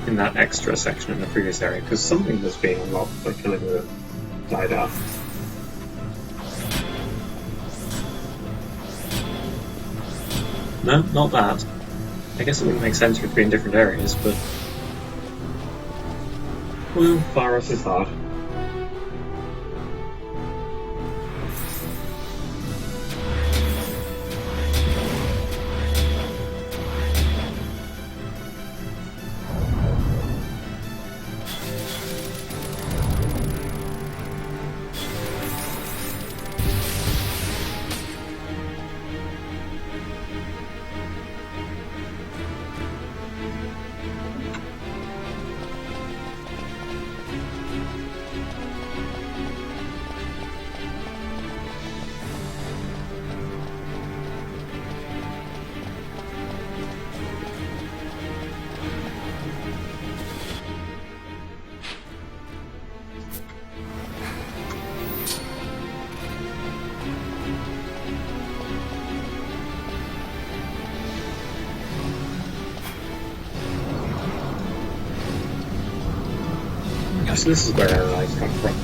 in that extra section in the previous area, because something was being unlocked by killing the Dirdle. No, not that. I guess it wouldn't make sense for it to be in different areas, but... well, Pharos is hard. So this is where our lives come from.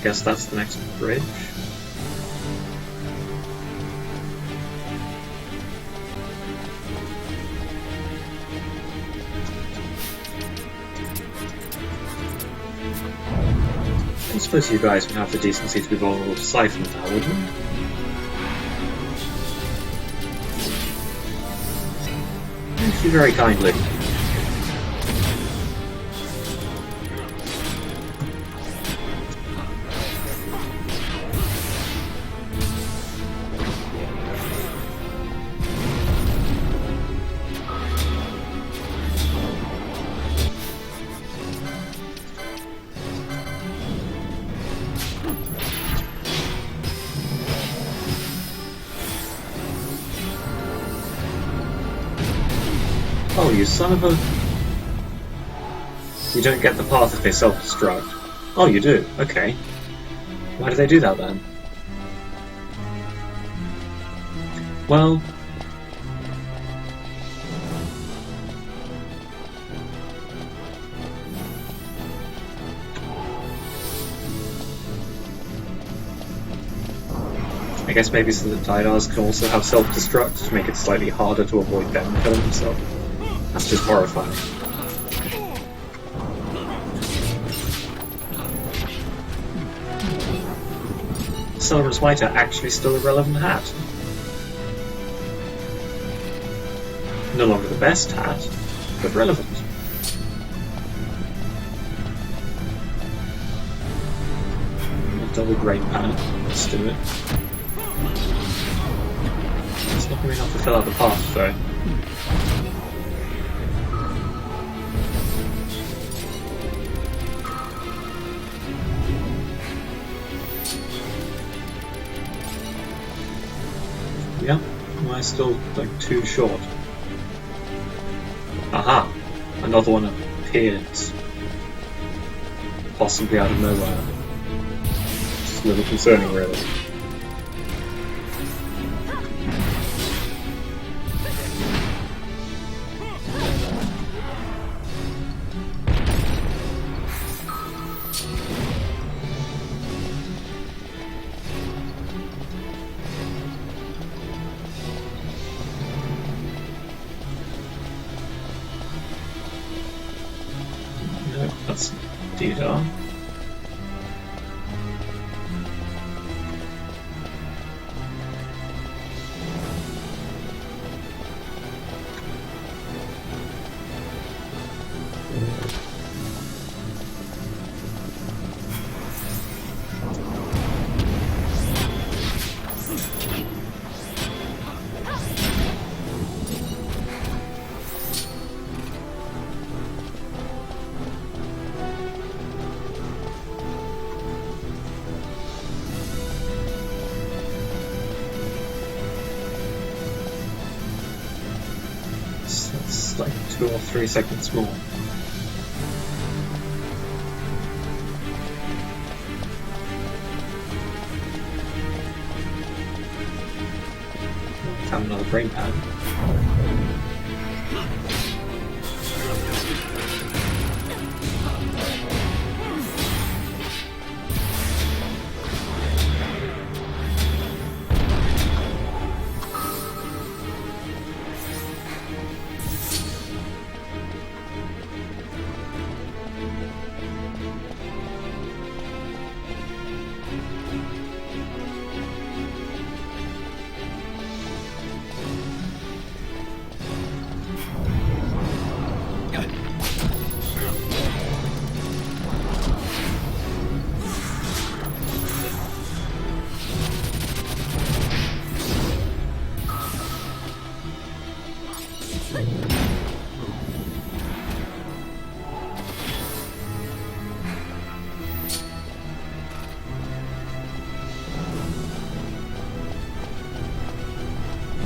Guess that's the next bridge. I suppose you guys would have the decency to be vulnerable to Siphon now, wouldn't you? Thank you very kindly. Oh, you son of a... You don't get the path if they self-destruct. Oh, you do? Okay. Why do they do that then? Well... I guess maybe so that Dirdles can also have self-destruct to make it slightly harder to avoid them killing themselves. That's just horrifying. Celebrant's Mitre actually still a relevant hat. No longer the best hat, but relevant. A double grain pan. Let's do it. It's not going to be enough to fill out the path, though. Yeah, am I still like too short? Aha! Another one appeared. Possibly out of nowhere. Just a little concerning, really. No, that's Dirdle. That's like 2 or 3 seconds more. Found another brain pad.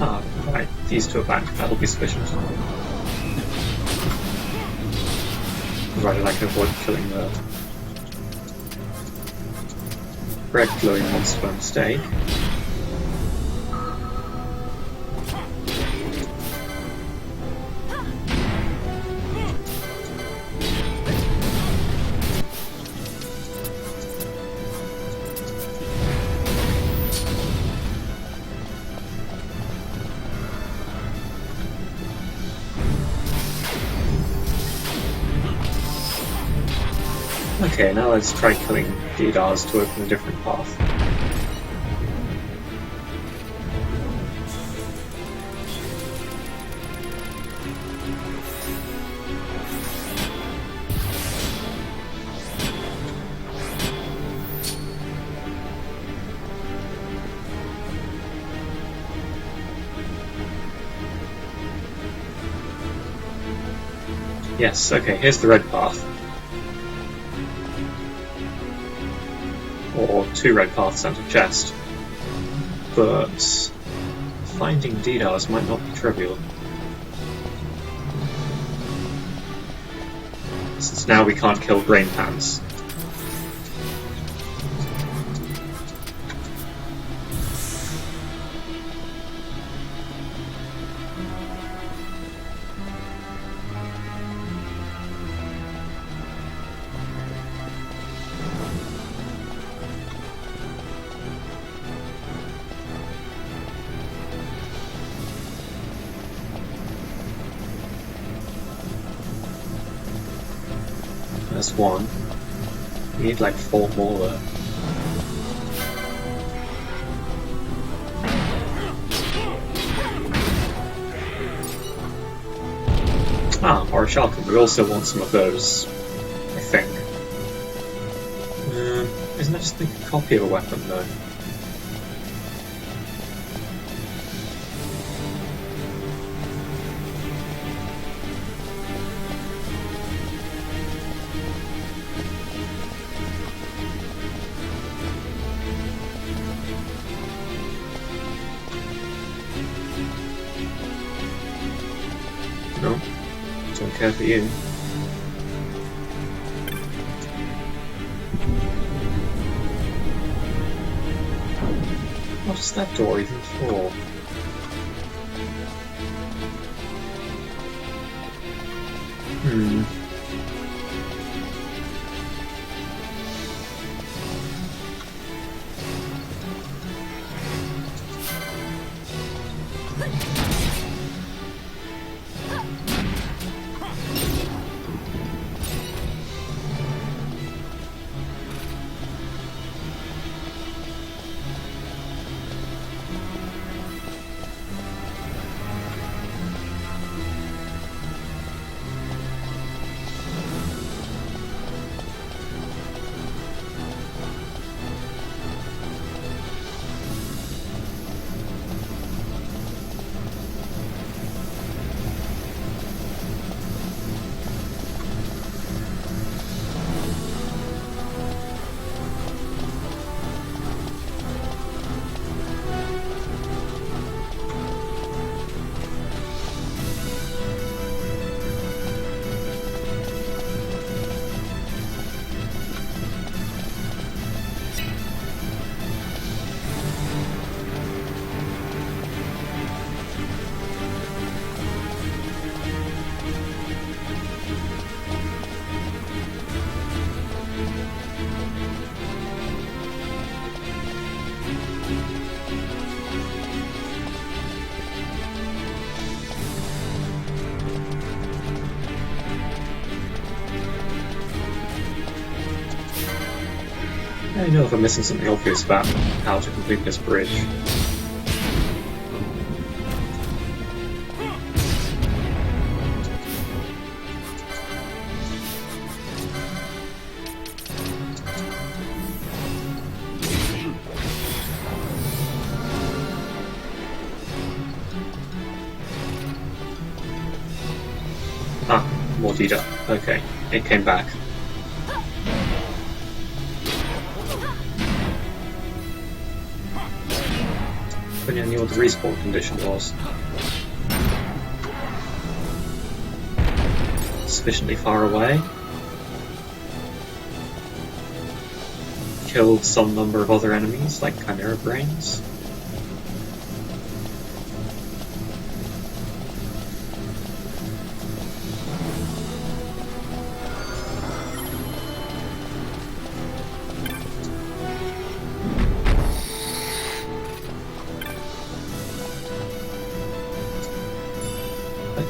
Ah, right, these two are back, that'll be sufficient. Provided I can avoid killing the red glowing monster by mistake. Okay, now let's try killing Dirdles to open a different path. Yes, okay, here's the red path. Or 2 red paths and a chest. But finding Dirdles might not be trivial. Since now we can't kill brain pans. That's 1. We need like 4 more there. Ah, or Orichalcum, we also want some of those, I think. Isn't that just a copy of a weapon, though? No, don't care for you. What is that door even for? I don't know if I'm missing something obvious about how to complete this bridge. Ah, more Dirdle. Okay, it came back. I didn't know what the respawn condition was. Sufficiently far away. Killed some number of other enemies, like Chimera Brains.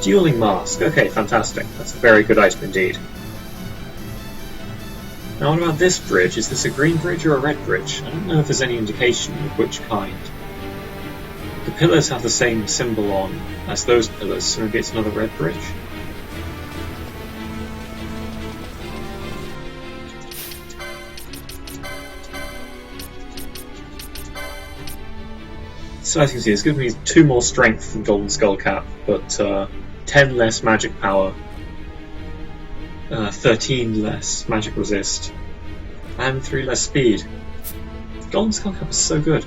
Dueling Mask. Okay, fantastic. That's a very good item indeed. Now what about this bridge? Is this a green bridge or a red bridge? I don't know if there's any indication of which kind. The pillars have the same symbol on as those pillars, so maybe it's another red bridge? So as you can see, it's given me 2 more strength from Golden Skull Cap, but 10 less magic power, 13 less magic resist, and 3 less speed. Golden Skull Cap is so good.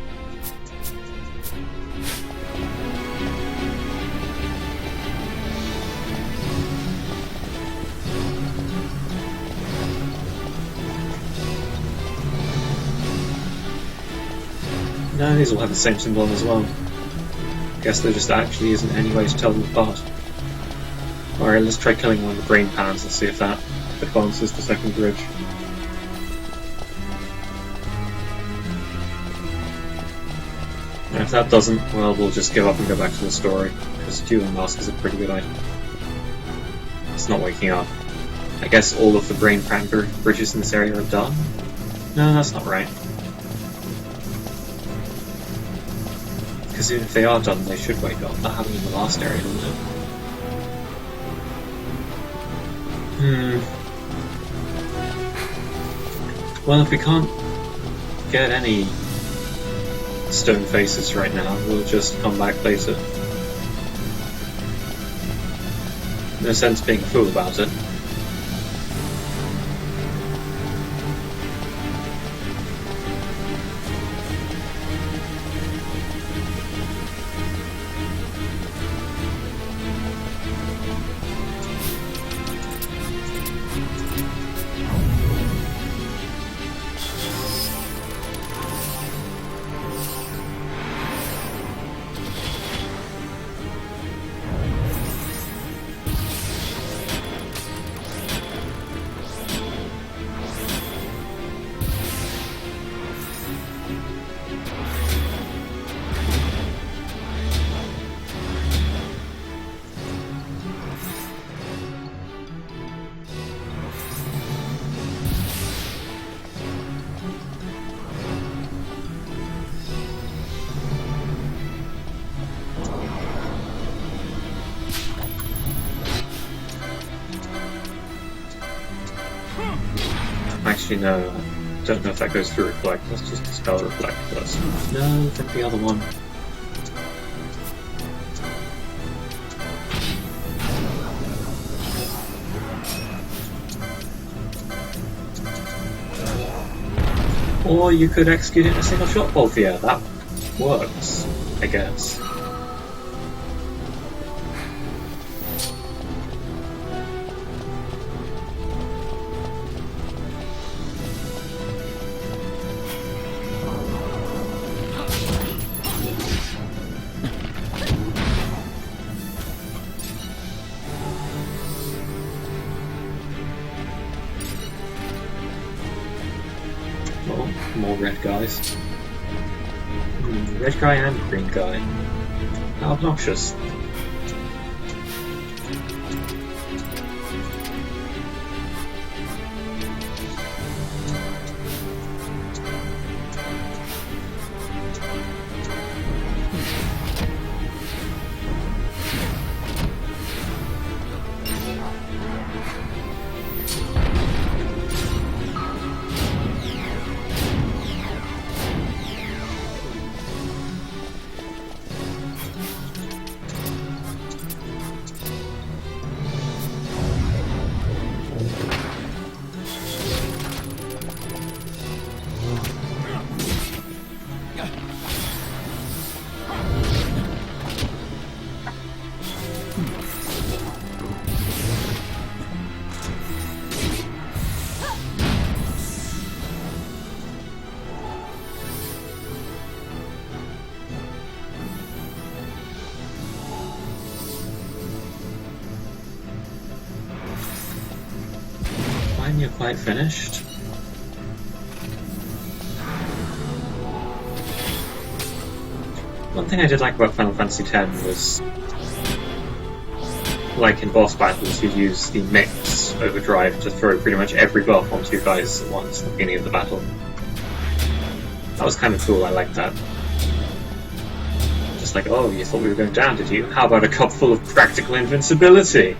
No, these all have the same symbol on as well. Guess there just actually isn't any way to tell them apart. Alright, let's try killing one of the brain pans and see if that advances the second bridge. And if that doesn't, well, we'll just give up and go back to the story, because Dueling Mask is a pretty good item. It's not waking up. I guess all of the brain pan bridges in this area are done? No, that's not right. Because if they are done, they should wake up. That happened in the last area, didn't it? Well, if we can't get any stone faces right now, we'll just come back later. No sense being a fool about it. Actually, no. I don't know if that goes through Reflect. Let's just dispel Reflect first. No, take the other one. Or you could execute it in a single shot bolt. Yeah, that works, I guess. More red guys. Red guy and green guy. How obnoxious. Fine, you're quite finished. One thing I did like about Final Fantasy X was, like in boss battles, you'd use the mix overdrive to throw pretty much every buff onto you guys at once at the beginning of the battle. That was kind of cool, I liked that. Just like, oh, you thought we were going down, did you? How about a cup full of practical invincibility?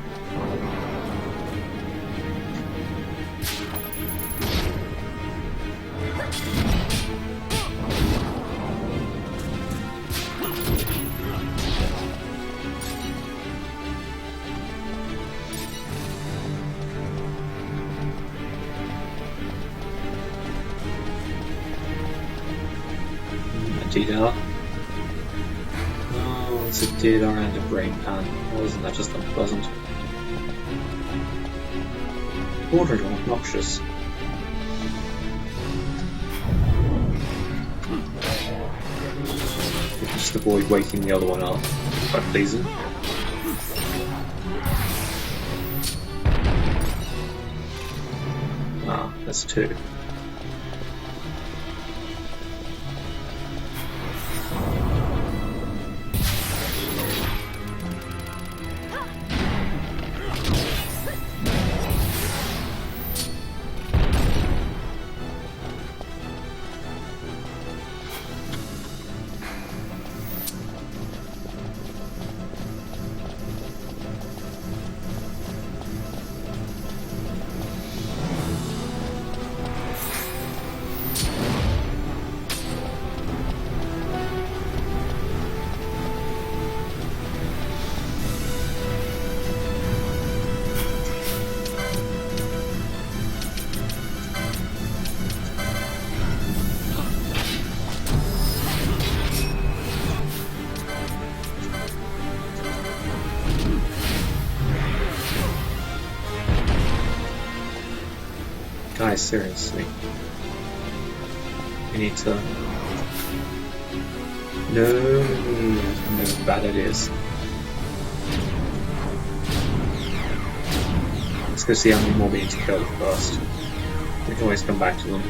Dirdle. Oh, it's a Dirdle and a brain pan. Wasn't that just unpleasant? Bordering on obnoxious. Just avoid waking the other one up. Quite pleasing. Ah, that's two. Guys, seriously. We need to... No, bad ideas. Let's go see how many more we need to kill first. We can always come back to them.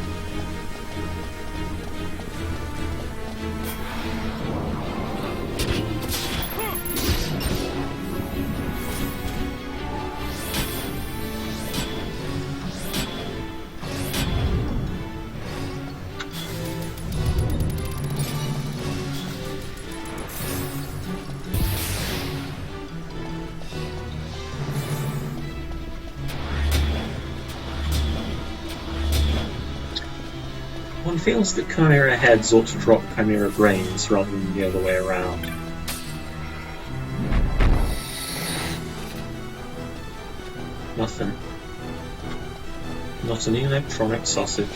One feels that Chimera heads ought to drop Chimera brains rather than the other way around. Nothing. Not an electronic sausage.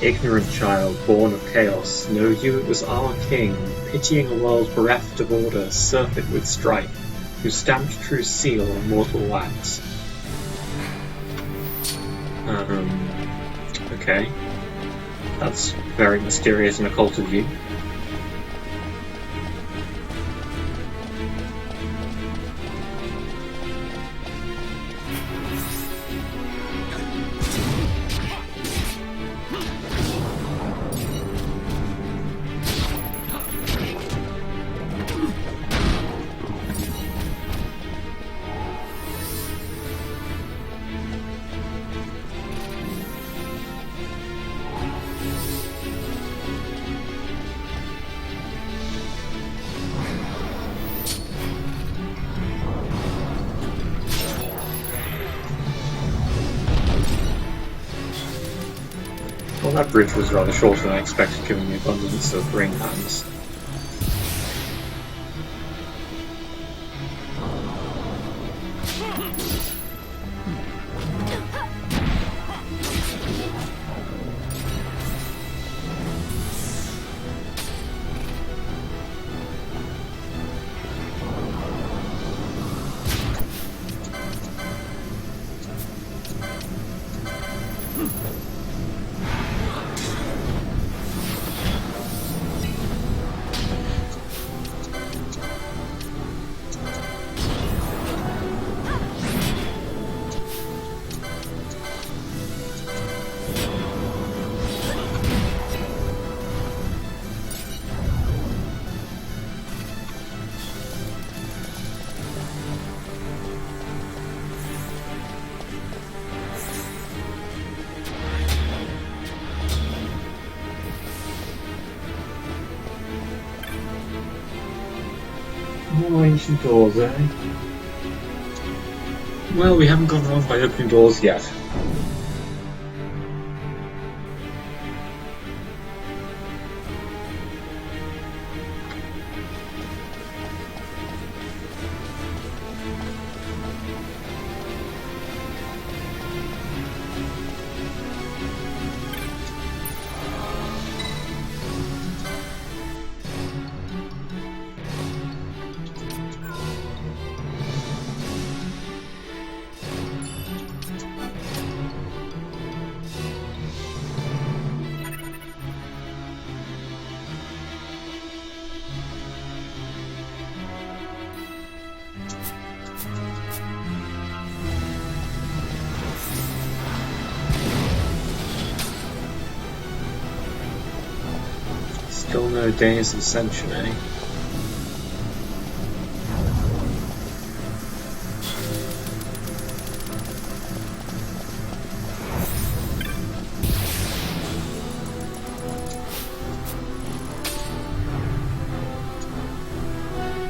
Ignorant child, born of chaos, know you it was our king, pitying a world bereft of order, surfeit with strife, who stamped true seal on mortal wax. Okay. That's very mysterious and occult of you. Well, that bridge was rather shorter than I expected, given the abundance of ring hands. More ancient doors, eh? Well, we haven't gone wrong by opening doors yet. Still no Days of Ascension, eh?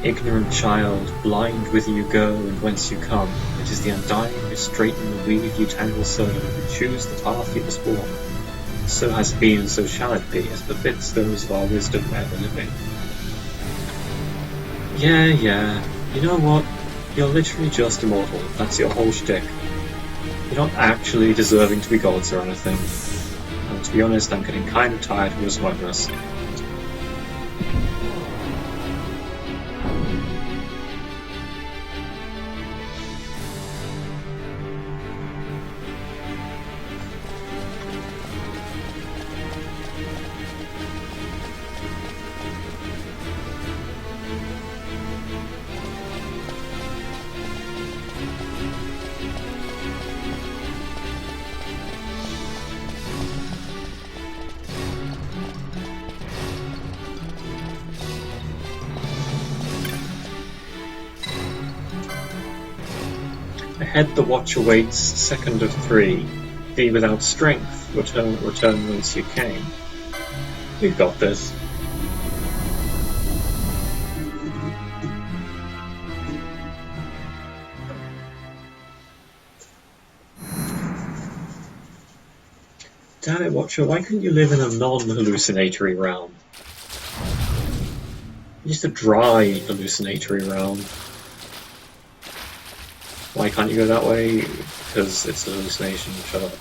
Ignorant child, blind whither you go and whence you come, it is the undying who straighten the weave you tangle so, who choose the path you must walk. So has it been, so shall it be, as befits those of our wisdom ever living. Yeah, you know what? You're literally just immortal. That's your whole shtick. You're not actually deserving to be gods or anything. And to be honest, I'm getting kind of tired of your smugness. Ahead the Watcher waits, second of 3. Thee without strength, return whence you came. We've got this. Damn it, Watcher, why couldn't you live in a non-hallucinatory realm? Just a dry hallucinatory realm. Why can't you go that way? Because it's a hallucination, shut up.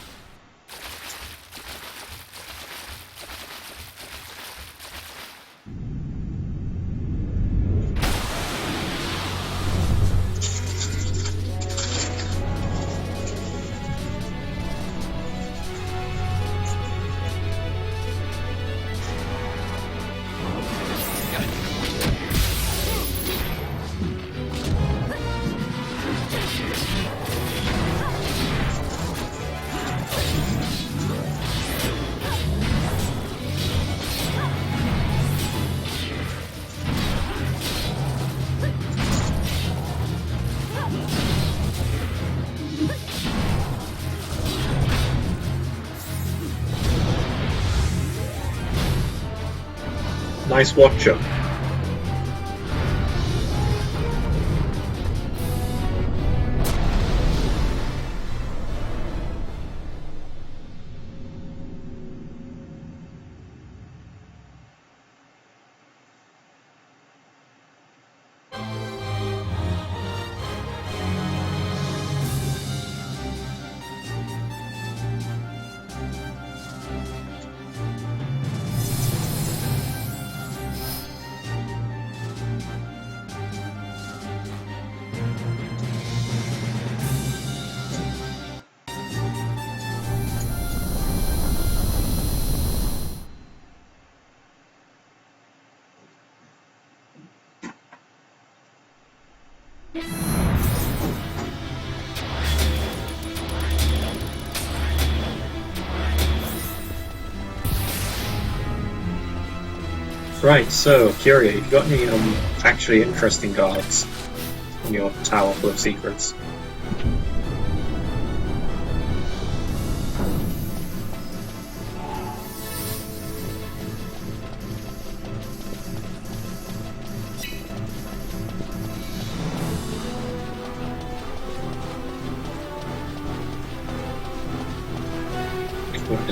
Nice Watcher. Right, so, Curia, have you got any actually interesting guards in your tower full of secrets?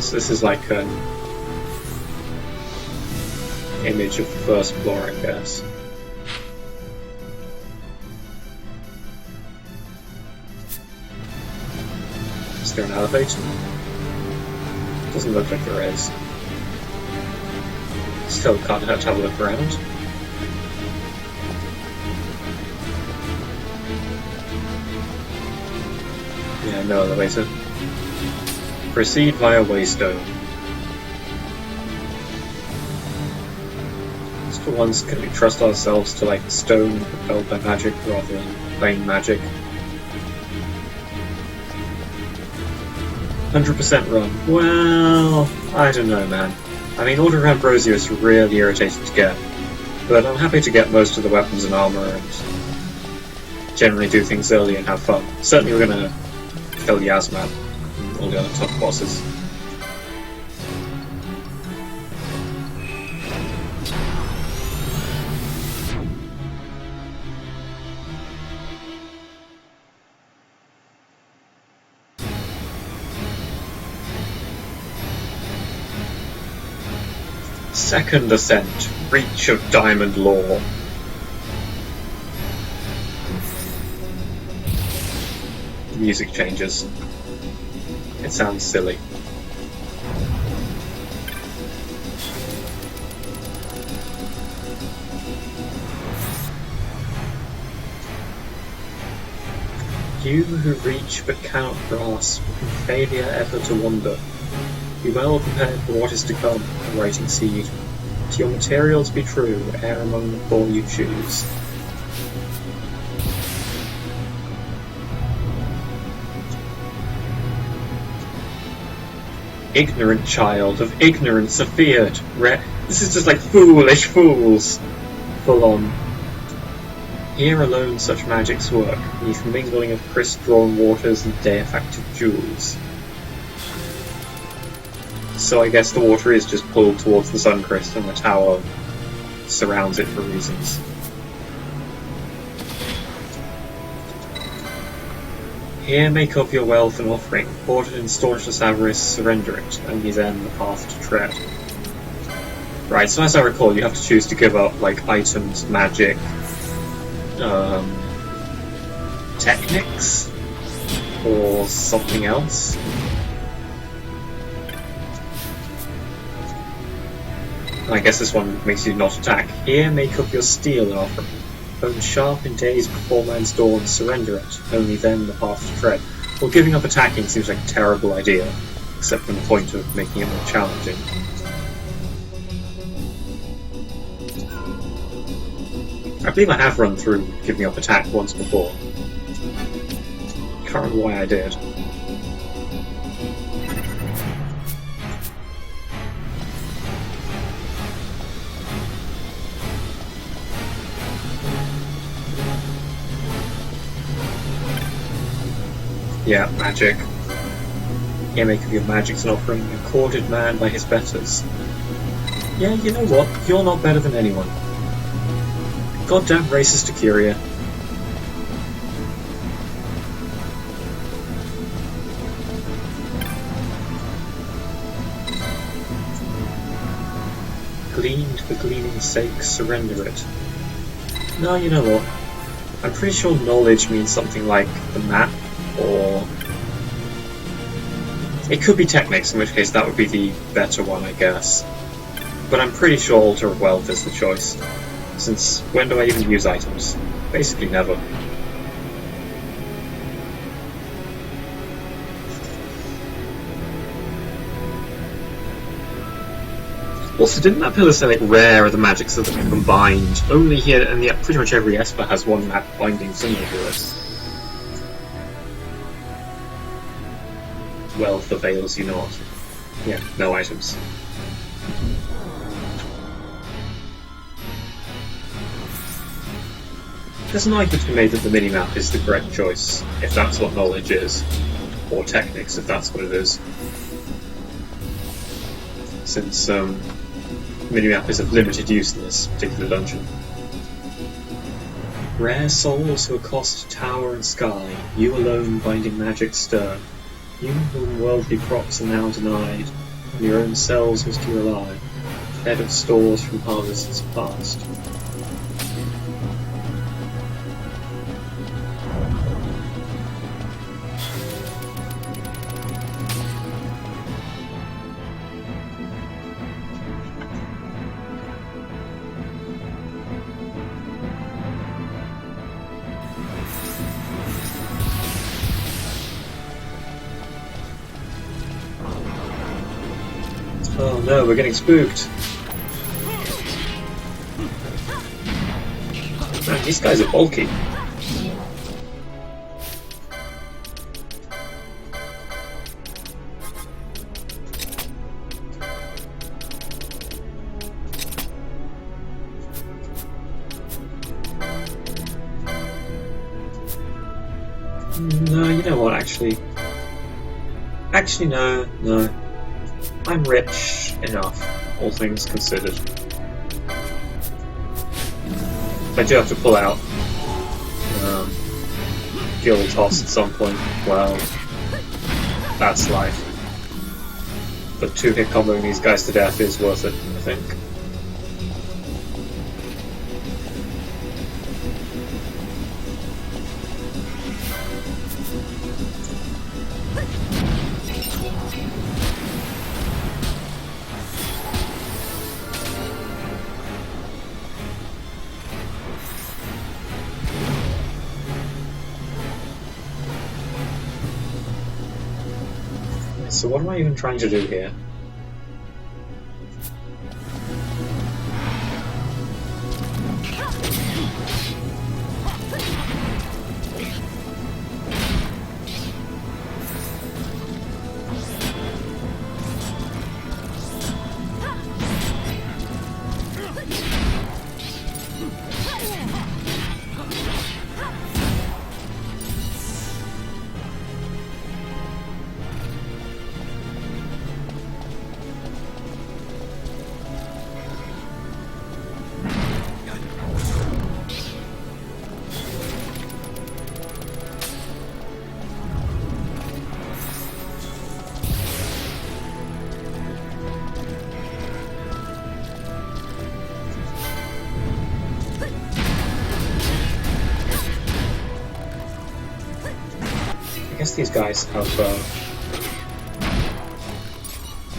This is like an image of the first floor, I guess. Is there an elevator? Doesn't look like there is. Still can't have a look around. Yeah, no elevator. Proceed via Waystone. Just for once, can we trust ourselves to like stone propelled by magic rather than plain magic? 100% run. Well, I don't know, man. I mean, Order of Ambrosia is really irritating to get, but I'm happy to get most of the weapons and armor and generally do things early and have fun. Certainly we're gonna kill Yasmat and all the other tough bosses. Second Ascent, Reach of Diamond Law. the music changes. It sounds silly. You who reach but cannot grasp, from failure ever to wonder, be well prepared for what is to come, a writing seed. To your materials be true, ere among the four you choose. Ignorant child, of ignorance afeard. This is just like foolish fools. Full on. Here alone such magics work, beneath mingling of crisp-drawn waters and deific jewels. So I guess the water is just pulled towards the sun crystal and the tower surrounds it for reasons. Here make up your wealth and offering, hoarded in staunchness avarice, surrender it, only then the path to tread. Right, so as I recall, you have to choose to give up, like, items, magic, techniques, or something else. And I guess this one makes you not attack. Here make up your steel and offering. Bone sharp in days before man's dawn, surrender it, only then the path to tread. Well, giving up attacking seems like a terrible idea, except from the point of making it more challenging. I believe I have run through giving up attack once before. Can't remember why I did. Yeah, magic. Here make of your magics an offering, a courted man by his betters. Yeah, you know what? You're not better than anyone. Goddamn racist Acuria. Gleaned for gleaning's sake, surrender it. No, you know what? I'm pretty sure knowledge means something like the map, or it could be techniques, in which case that would be the better one, I guess. But I'm pretty sure Altar of Wealth is the choice, since when do I even use items? Basically never. Also, didn't that pillar say like rare are the magics that are combined? Only here, and yet pretty much every Esper has one map binding similar to this. Wealth avails you not. Yeah, no items. There's an argument to be made that the minimap is the correct choice, if that's what knowledge is. Or techniques, if that's what it is. Since, minimap is of limited use in this particular dungeon. Rare souls who accost tower and sky, you alone binding magic stir. You whom worldly props are now denied, on your own selves must you rely, fed of stores from harvests past. Oh no, we're getting spooked. Man, these guys are bulky. No, you know what, actually. Actually, no. I'm rich enough, all things considered. I do have to pull out Guild Toss at some point. Well, that's life. But 2-hit comboing these guys to death is worth it, I think. So what am I even trying to do here? I guess these guys have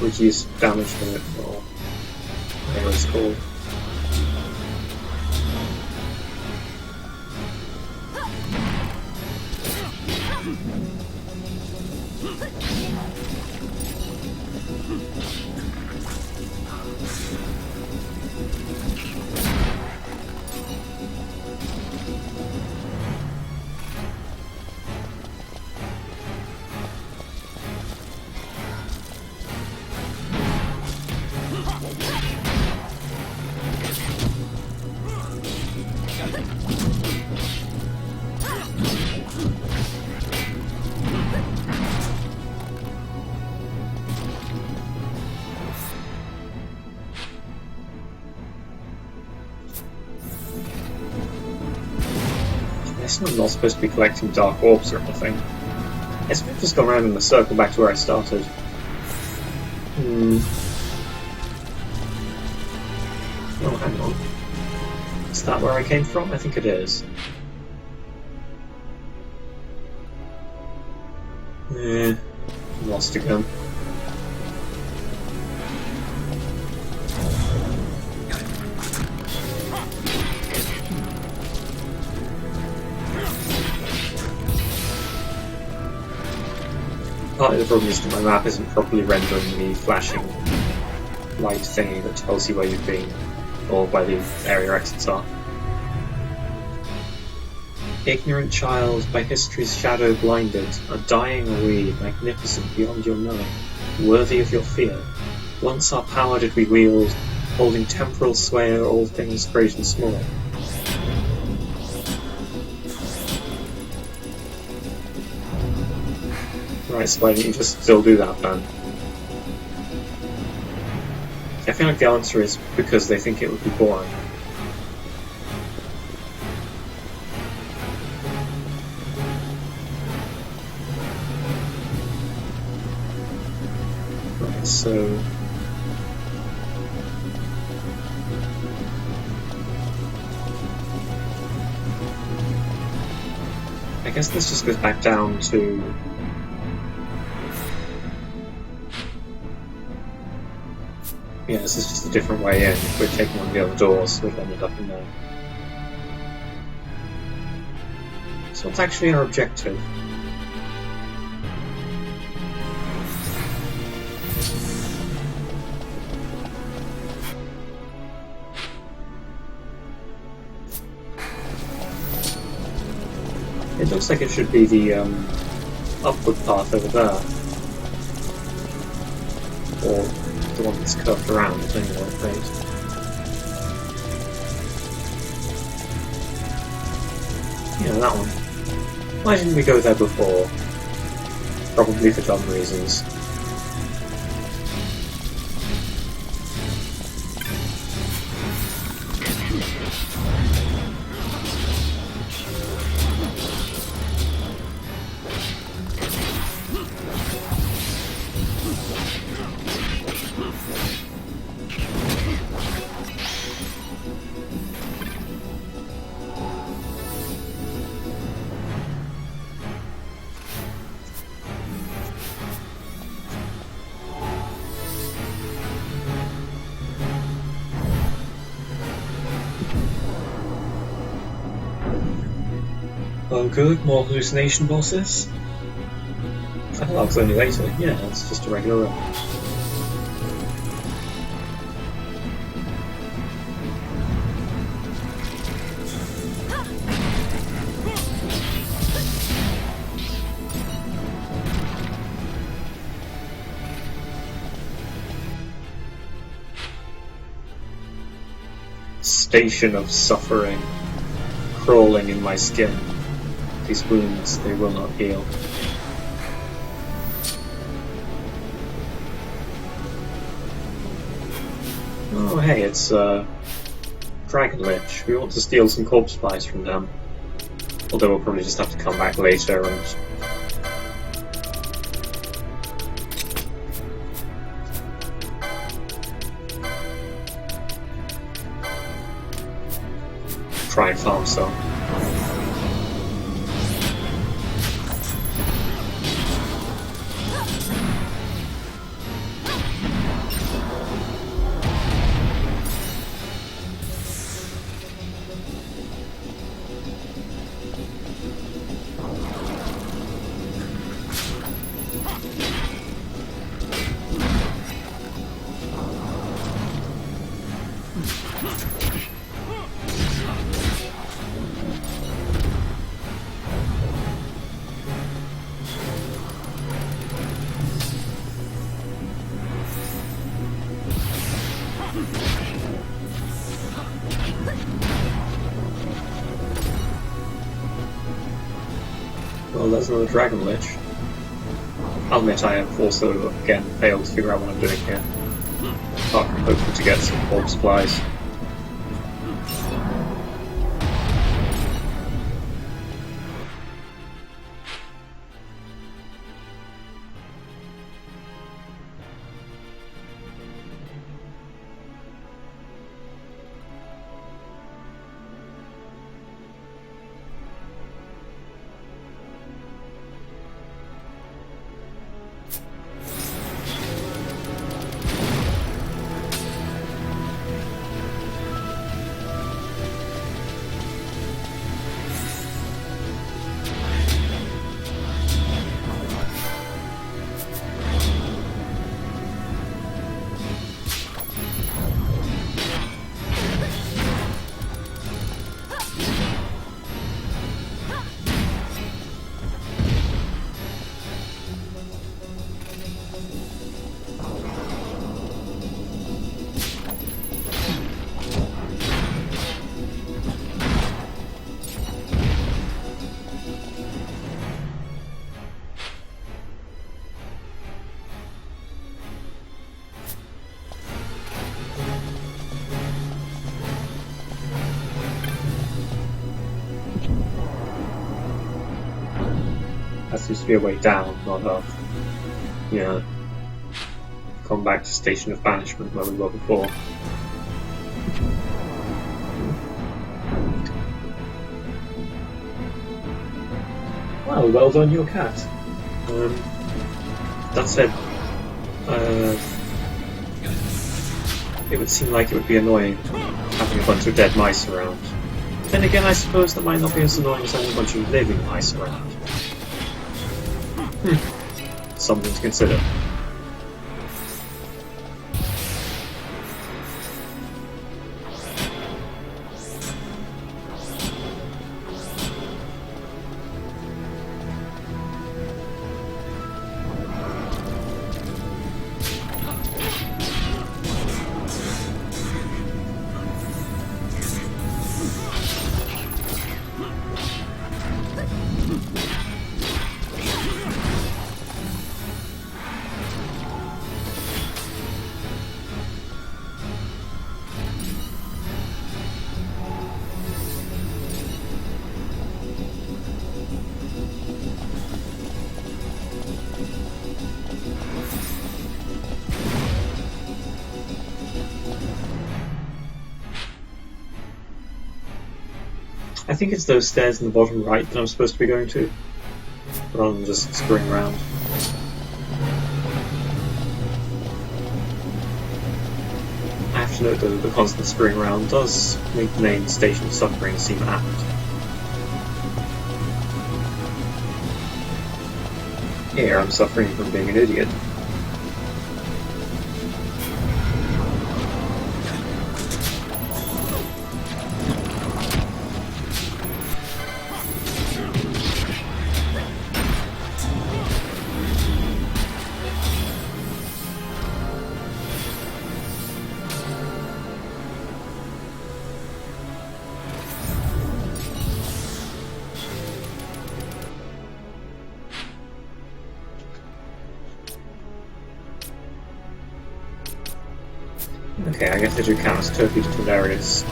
reduced damage limit, or whatever it's called. I'm not supposed to be collecting dark orbs or anything. It's just gone around in a circle back to where I started. Oh, hang on. Is that where I came from? I think it is. Lost again. Part of the problem is that my map isn't properly rendering the flashing light thingy that tells you where you've been, or where the area exits are. Ignorant child, by history's shadow blinded, a dying are we, magnificent beyond your knowing, worthy of your fear. Once our power did we wield, holding temporal sway o'er all things great and small. Right, so why don't you just still do that then? I feel like the answer is because they think it would be boring. Right, so... I guess this just goes back down to... Yeah, this is just a different way in. If we're taking on the other doors, we've ended up in there. So what's actually our objective? It looks like it should be the upward path over there. Or the one that's curved around, depending on what it pays. Yeah, that one. Why didn't we go there before? Probably for dumb reasons. Oh good, more hallucination bosses? I thought that was only later. Yeah, it's just a regular run. Station of suffering, crawling in my skin. These wounds, they will not heal. Oh hey, it's Dragon Lich. We want to steal some corpse spies from them. Although we'll probably just have to come back later and try and farm some. Well, there's another Dragon Lich. I'll admit I have also, again, failed to figure out what I'm doing here. Apart from hoping to get some corpse supplies. That seems to be a way down, not up. Yeah. Come back to Station of Banishment where we were before. Well done, your cat. That said, it would seem like it would be annoying having a bunch of dead mice around. Then again, I suppose that might not be as annoying as having a bunch of living mice around. Something to consider. I think it's those stairs in the bottom right that I'm supposed to be going to, rather than just screwing around. I have to note that the constant screwing around does make the main Station of Suffering seem apt. Here, I'm suffering from being an idiot. Okay, I guess they do count as totally different areas.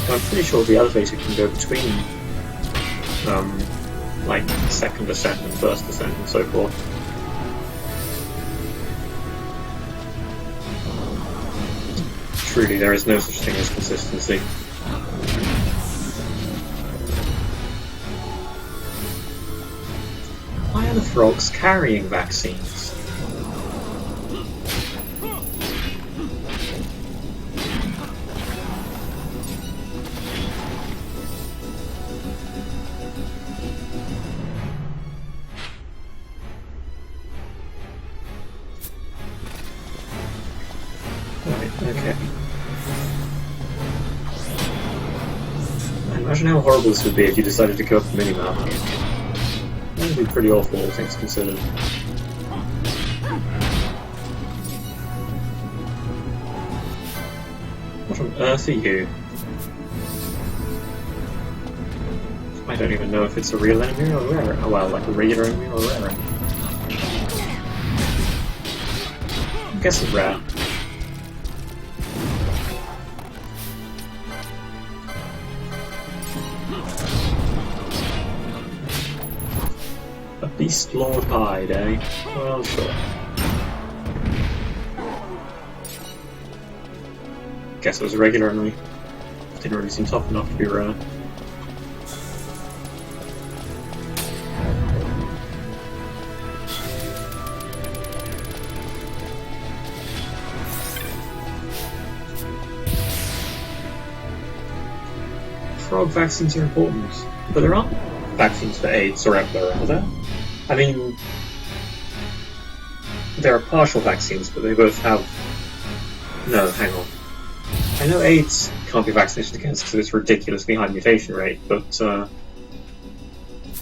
I'm pretty sure the elevator can go between, like, second ascent and first ascent and so forth. Truly, there is no such thing as consistency. Why are the frogs carrying vaccines? Okay. Imagine how horrible this would be if you decided to go up the minimap. That would be pretty awful, all things considered. What on earth are you? I don't even know if it's a real enemy or a rare. Oh well, like a regular enemy or a rare enemy. I guess it's rare. Beast Lord Hyde, eh? Well, sure. Guess it was a regular enemy. Didn't really seem tough enough to be rare. Frog vaccines are important, but there aren't vaccines for AIDS or Ebola, are there? I mean, there are partial vaccines, but they both have... No, hang on. I know AIDS can't be vaccinated against because of its ridiculously high mutation rate, but I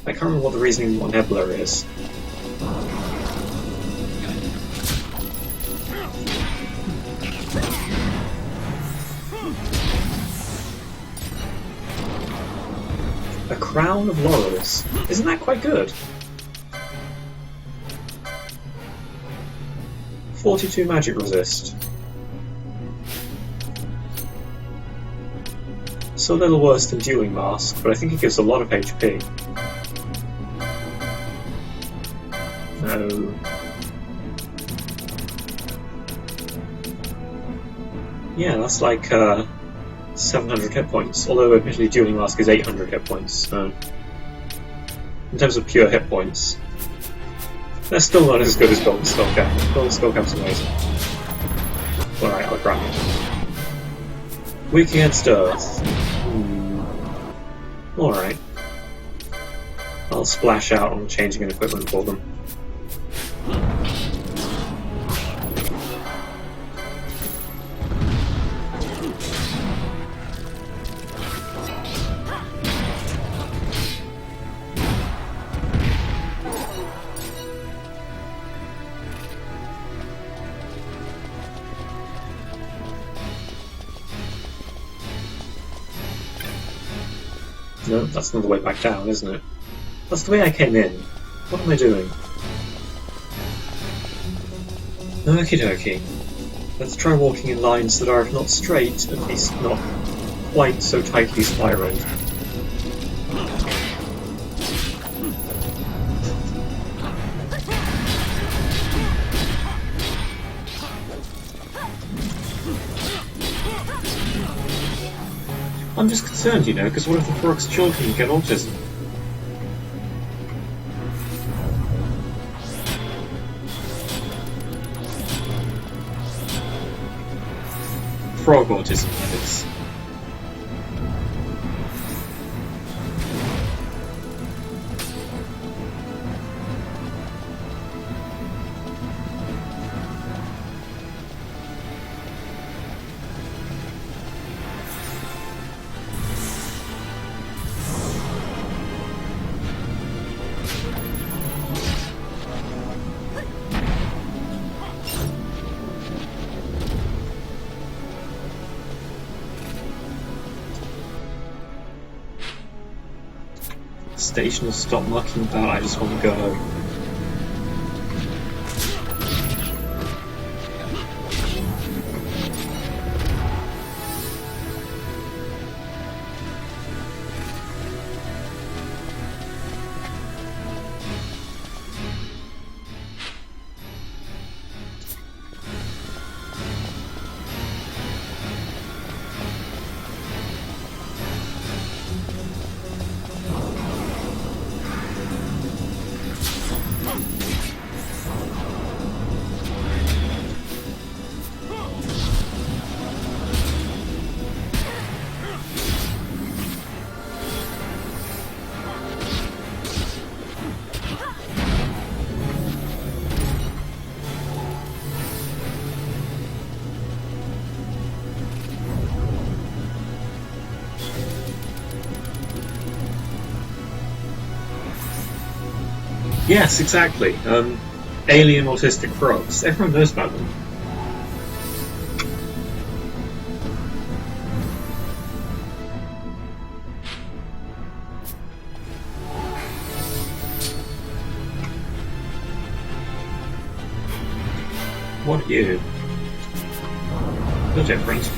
can't remember what the reasoning on Ebola is. A crown of laurels. Isn't that quite good? 42 magic resist. So a little worse than Dueling Mask, but I think it gives a lot of HP. No. Yeah, that's like 700 hit points, although admittedly Dueling Mask is 800 hit points, so... In terms of pure hit points, they're still not as good as Golden Skullcap. Golden Skullcap's amazing. Alright, I'll grab it. Weak against Earth. Alright. I'll splash out on changing an equipment for them. No, that's not the way back down, isn't it? That's the way I came in. What am I doing? Okie dokie. Let's try walking in lines that are, if not straight, at least not quite so tightly spiraled. I'm just concerned, you know, because what if the frog's children get autism? Frog autism, that is. station will stop mucking about. I just want to go home. Yes, exactly. Alien autistic frogs. Everyone knows about them. What are you? You're different.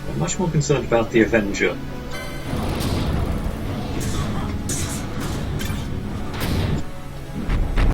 I'm much more concerned about the Avenger.